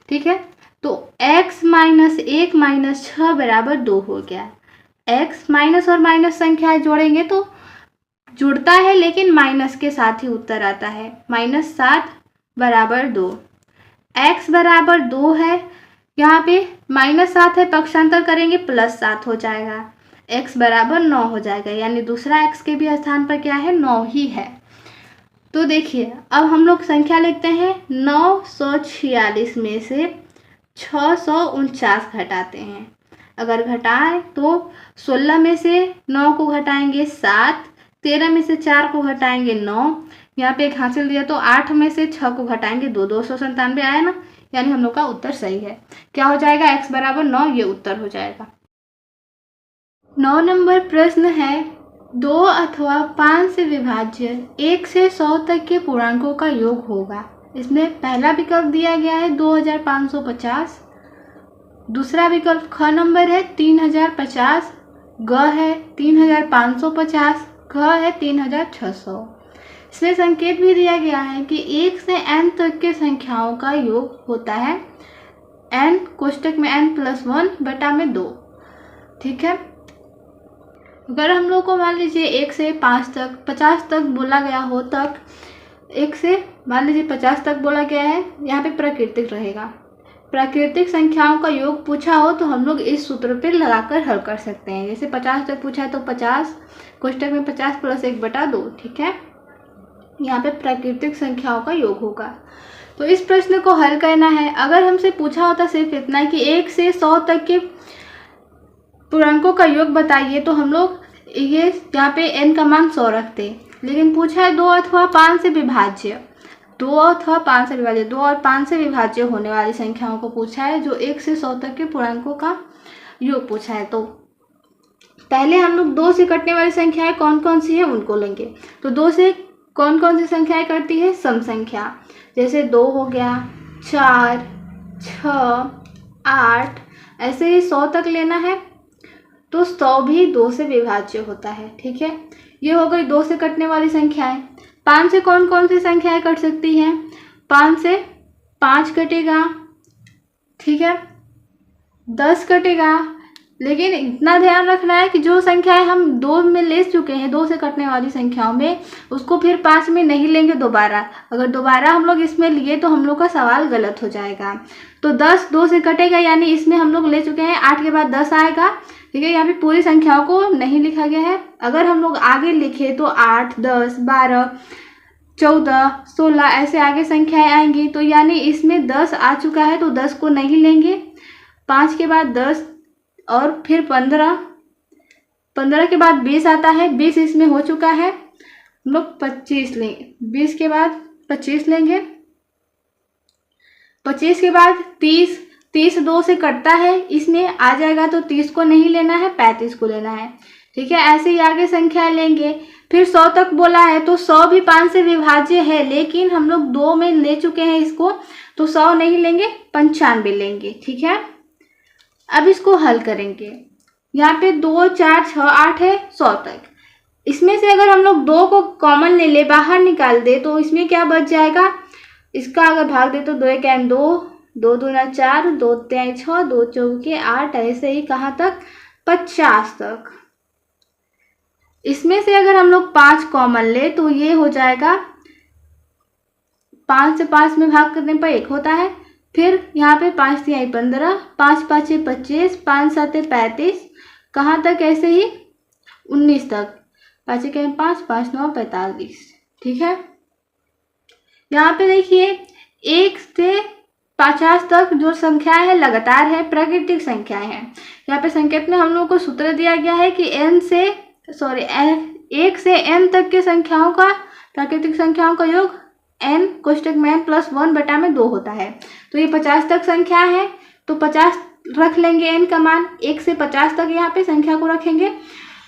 ठीक है, तो x -1 - 6 बराबर 2 हो गया। x माइनस और माइनस संख्याएं जोड़ेंगे तो जुड़ता है, लेकिन माइनस के साथ ही उत्तर आता है। -7 बराबर 2। x बराबर 2 है, यहाँ पे -7 है, पक्षांतर करेंगे +7 हो जाएगा। x बराबर 9 हो जाएगा, यानी दूसरा x के भी स्थान पर क्या है? 9 ही है। तो देखिए अब हम लोग संख्या लिखते हैं। 946 में से 649 घटाते हैं। अगर घटाएं तो 16 में से 9 को घटाएंगे 7, 13 में से 4 को घटाएंगे 9, यहाँ पे एक हासिल दिया तो 8 में से 6 को घटाएंगे 2, 297 आया ना, यानी हम लोग का उत्तर सही है। क्या हो जाएगा? x बराबर 9, ये उत्तर हो जाएगा। 9 नंबर प्रश्न है, 2 अथवा 5 से विभाज्य 1 से 100 तक के पूर्णांकों का योग होगा। इसमें पहला विकल्प दिया गया है 2550, दूसरा विकल्प ख नंबर है 3050, ग है 3550, घ है 3600। इसमें संकेत भी दिया गया है कि 1 से n तक के संख्याओं का योग होता है n कोष्टक में n+1 बटा में 2। ठीक है, अगर हम लोग को मान लीजिए 1 से 5 तक 50 तक बोला गया हो, तक 1 से मान लीजिए 50 तक बोला गया है, यहाँ पे प्राकृतिक रहेगा। प्राकृतिक संख्याओं का योग पूछा हो तो हम लोग इस सूत्र पे लगाकर हल कर सकते हैं। जैसे 50 तक पूछा है तो 50 कोष्टक में 50 + 1 बटा 2। ठीक है, यहाँ पे प्राकृतिक संख्याओं का योग होगा। तो इस प्रश्न को हल करना है। अगर हमसे पूछा होता सिर्फ इतना कि 1 से 100 तक के पूर्णांकों का योग बताइए, तो हम लोग ये यहाँ पे n का मान 100 रखते। लेकिन पूछा है 2 अथवा 5 से विभाज्य, 2 अथवा 5 से विभाज्य, 2 और 5 से विभाज्य होने वाली संख्याओं को पूछा है, जो 1 से 100 तक के पूर्णांकों का योग पूछा है। तो पहले हम लोग 2 से कटने वाली संख्याएं कौन कौन सी है उनको लेंगे। तो 2 से कौन कौन सी संख्याएं कटती है? सम संख्या, जैसे 2 हो गया, 4, 6, 8, ऐसे ही 100 तक लेना है तो 100 भी 2 से विभाज्य होता है। ठीक है, ये हो गई 2 से कटने वाली संख्याएं। 5 से कौन कौन सी संख्याएं कट सकती हैं? 5 से 5 कटेगा, ठीक है, 10 कटेगा। लेकिन इतना ध्यान रखना है कि जो संख्याएं हम 2 में ले चुके हैं, 2 से कटने वाली संख्याओं में, उसको फिर 5 में नहीं लेंगे दोबारा। अगर दोबारा हम लोग इसमें लिए तो हम लोग का सवाल गलत हो जाएगा। तो 10 2 से कटेगा, यानी इसमें हम लोग ले चुके हैं, 8 के बाद 10 आएगा। ठीक है, यहाँ पे पूरी संख्याओं को नहीं लिखा गया है। अगर हम लोग आगे लिखे तो 8, 10, 12, 14, 16 ऐसे आगे संख्याएं आएंगी। तो यानी इसमें 10 आ चुका है तो 10 को नहीं लेंगे। 5 के बाद 10 और फिर 15, 15 के बाद 20 आता है, 20 इसमें हो चुका है, हम लोग 25 लेंगे। 20 के बाद 25 लेंगे, 25 के बाद 30, 30 2 से कटता है, इसमें आ जाएगा तो 30 को नहीं लेना है, 35 को लेना है। ठीक है, ऐसे ही आगे संख्या लेंगे। फिर 100 तक बोला है तो 100 भी 5 से विभाज्य है, लेकिन हम लोग 2 में ले चुके हैं इसको, तो 100 नहीं लेंगे, 95 लेंगे। ठीक है, अब इसको हल करेंगे। यहाँ पे 2, 4, 6, 8 है 100 तक। इसमें से अगर हम लोग 2 को कॉमन ले ले, बाहर निकाल दे, तो इसमें क्या बच जाएगा? इसका अगर भाग दे तो 2 1 2, 2 2 4, 2 3 6, 2 4 8, ऐसे ही कहाँ तक? 50 तक। इसमें से अगर हम लोग 5 कॉमन ले तो ये हो जाएगा, 5 से 5 में भाग करने पर 1 होता है। फिर यहाँ पे 5 3 15, 5 5 25, 5 7 35, कहाँ तक? ऐसे ही 19 तक, 5 1 5, 5 9 45। ठीक है, यहाँ पे देखिए 1 से 50 तक जो संख्याएं है लगातार है, प्राकृतिक संख्याएं हैं। यहाँ पे संकेत में हम लोग को सूत्र दिया गया है कि 1 से n तक के संख्याओं का, प्राकृतिक संख्याओं का योग n कोष्टक में n+1 बटा में 2 होता है। तो ये 50 तक संख्या है तो 50 रख लेंगे n का मान। 1 से 50 तक यहाँ पे संख्या को रखेंगे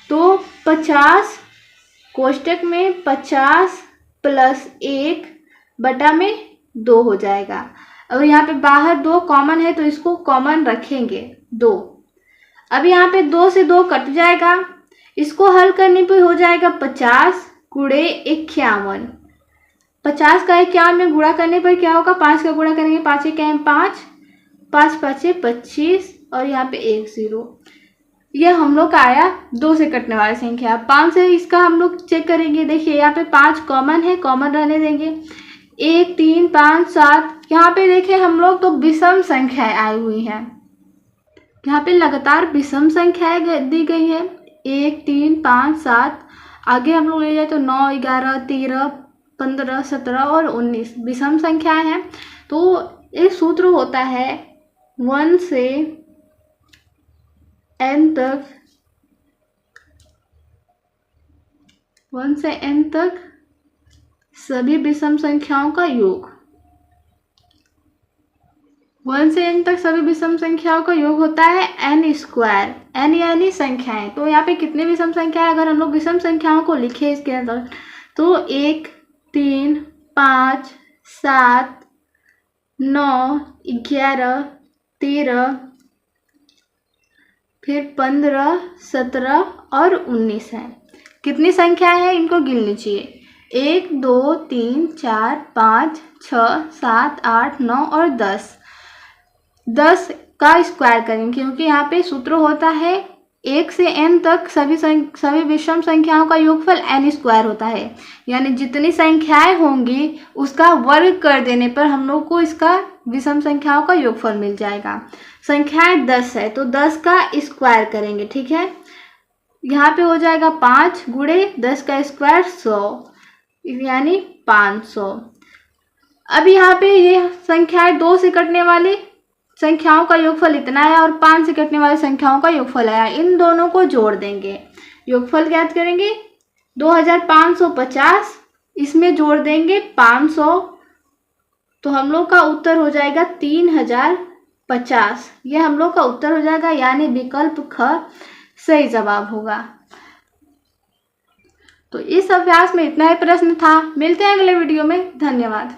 तो 50 कोष्टक में 50 + 1 बटा में 2 हो जाएगा। और यहाँ पे बाहर 2 कॉमन है तो इसको कॉमन रखेंगे 2। अब यहाँ पे 2 से 2 कट जाएगा, इसको हल करने पे हो जाएगा 50 गुणे 51। 50 का 51 में गुणा करने पर क्या होगा? 5 का गुणा करेंगे, 5 1 5, 5 5 25 और यहाँ पे 1 0। यह हम लोग का आया 2 से कटने वाली संख्या। 5 से इसका हम लोग चेक करेंगे। देखिए यहाँ पे 5 कॉमन है, कॉमन रहने देंगे। 1 3 5 7, यहाँ पे देखें हम लोग तो विषम संख्याएं आई हुई हैं। यहाँ पे लगातार विषम संख्याएं दी गई है, 1 3 5 7। आगे हम लोग ले जाए तो 9 11 13 15 17 और 19 विषम संख्याएं हैं। तो एक सूत्र होता है 1 से n तक, 1 से n तक सभी विषम संख्याओं का योग। 1 से n तक सभी विषम संख्याओं का योग होता है n²। n यानी संख्याएं। तो यहाँ पे कितने विषम संख्या है? अगर हम लोग विषम संख्याओं को लिखे इसके अंदर तो 1 3 5 7 9 11 13 फिर 15, 17 और 19 है। कितनी संख्याएं हैं इनको गिन लीजिए। 1, 2, 3, 4, 5, 6, 7, 8, 9 और 10। 10 का स्क्वायर करेंगे क्योंकि यहाँ पे सूत्र होता है 1 से n तक सभी विषम संख्याओं का योगफल n स्क्वायर होता है। यानी जितनी संख्याएं होंगी उसका वर्ग कर देने पर हम लोग को इसका विषम संख्याओं का योगफल मिल जाएगा। संख्याएं 10 है तो 10 का स्क्वायर करेंगे, ठीक है। यहाँ पे हो जाएगा 5 गुणे 10 का स्क्वायर 100 यानी 500। अब यहाँ पे ये संख्याएं 2 से कटने वाली संख्याओं का योगफल इतना है और 5 से कटने वाली संख्याओं का योगफल आया। इन दोनों को जोड़ देंगे, योगफल ज्ञात करेंगे। 2550 इसमें जोड़ देंगे 500 तो हम लोग का उत्तर हो जाएगा 3050। ये हम लोग का उत्तर हो जाएगा, यानी विकल्प ख सही जवाब होगा। तो इस अभ्यास में इतना ही प्रश्न था। मिलते हैं अगले वीडियो में। धन्यवाद।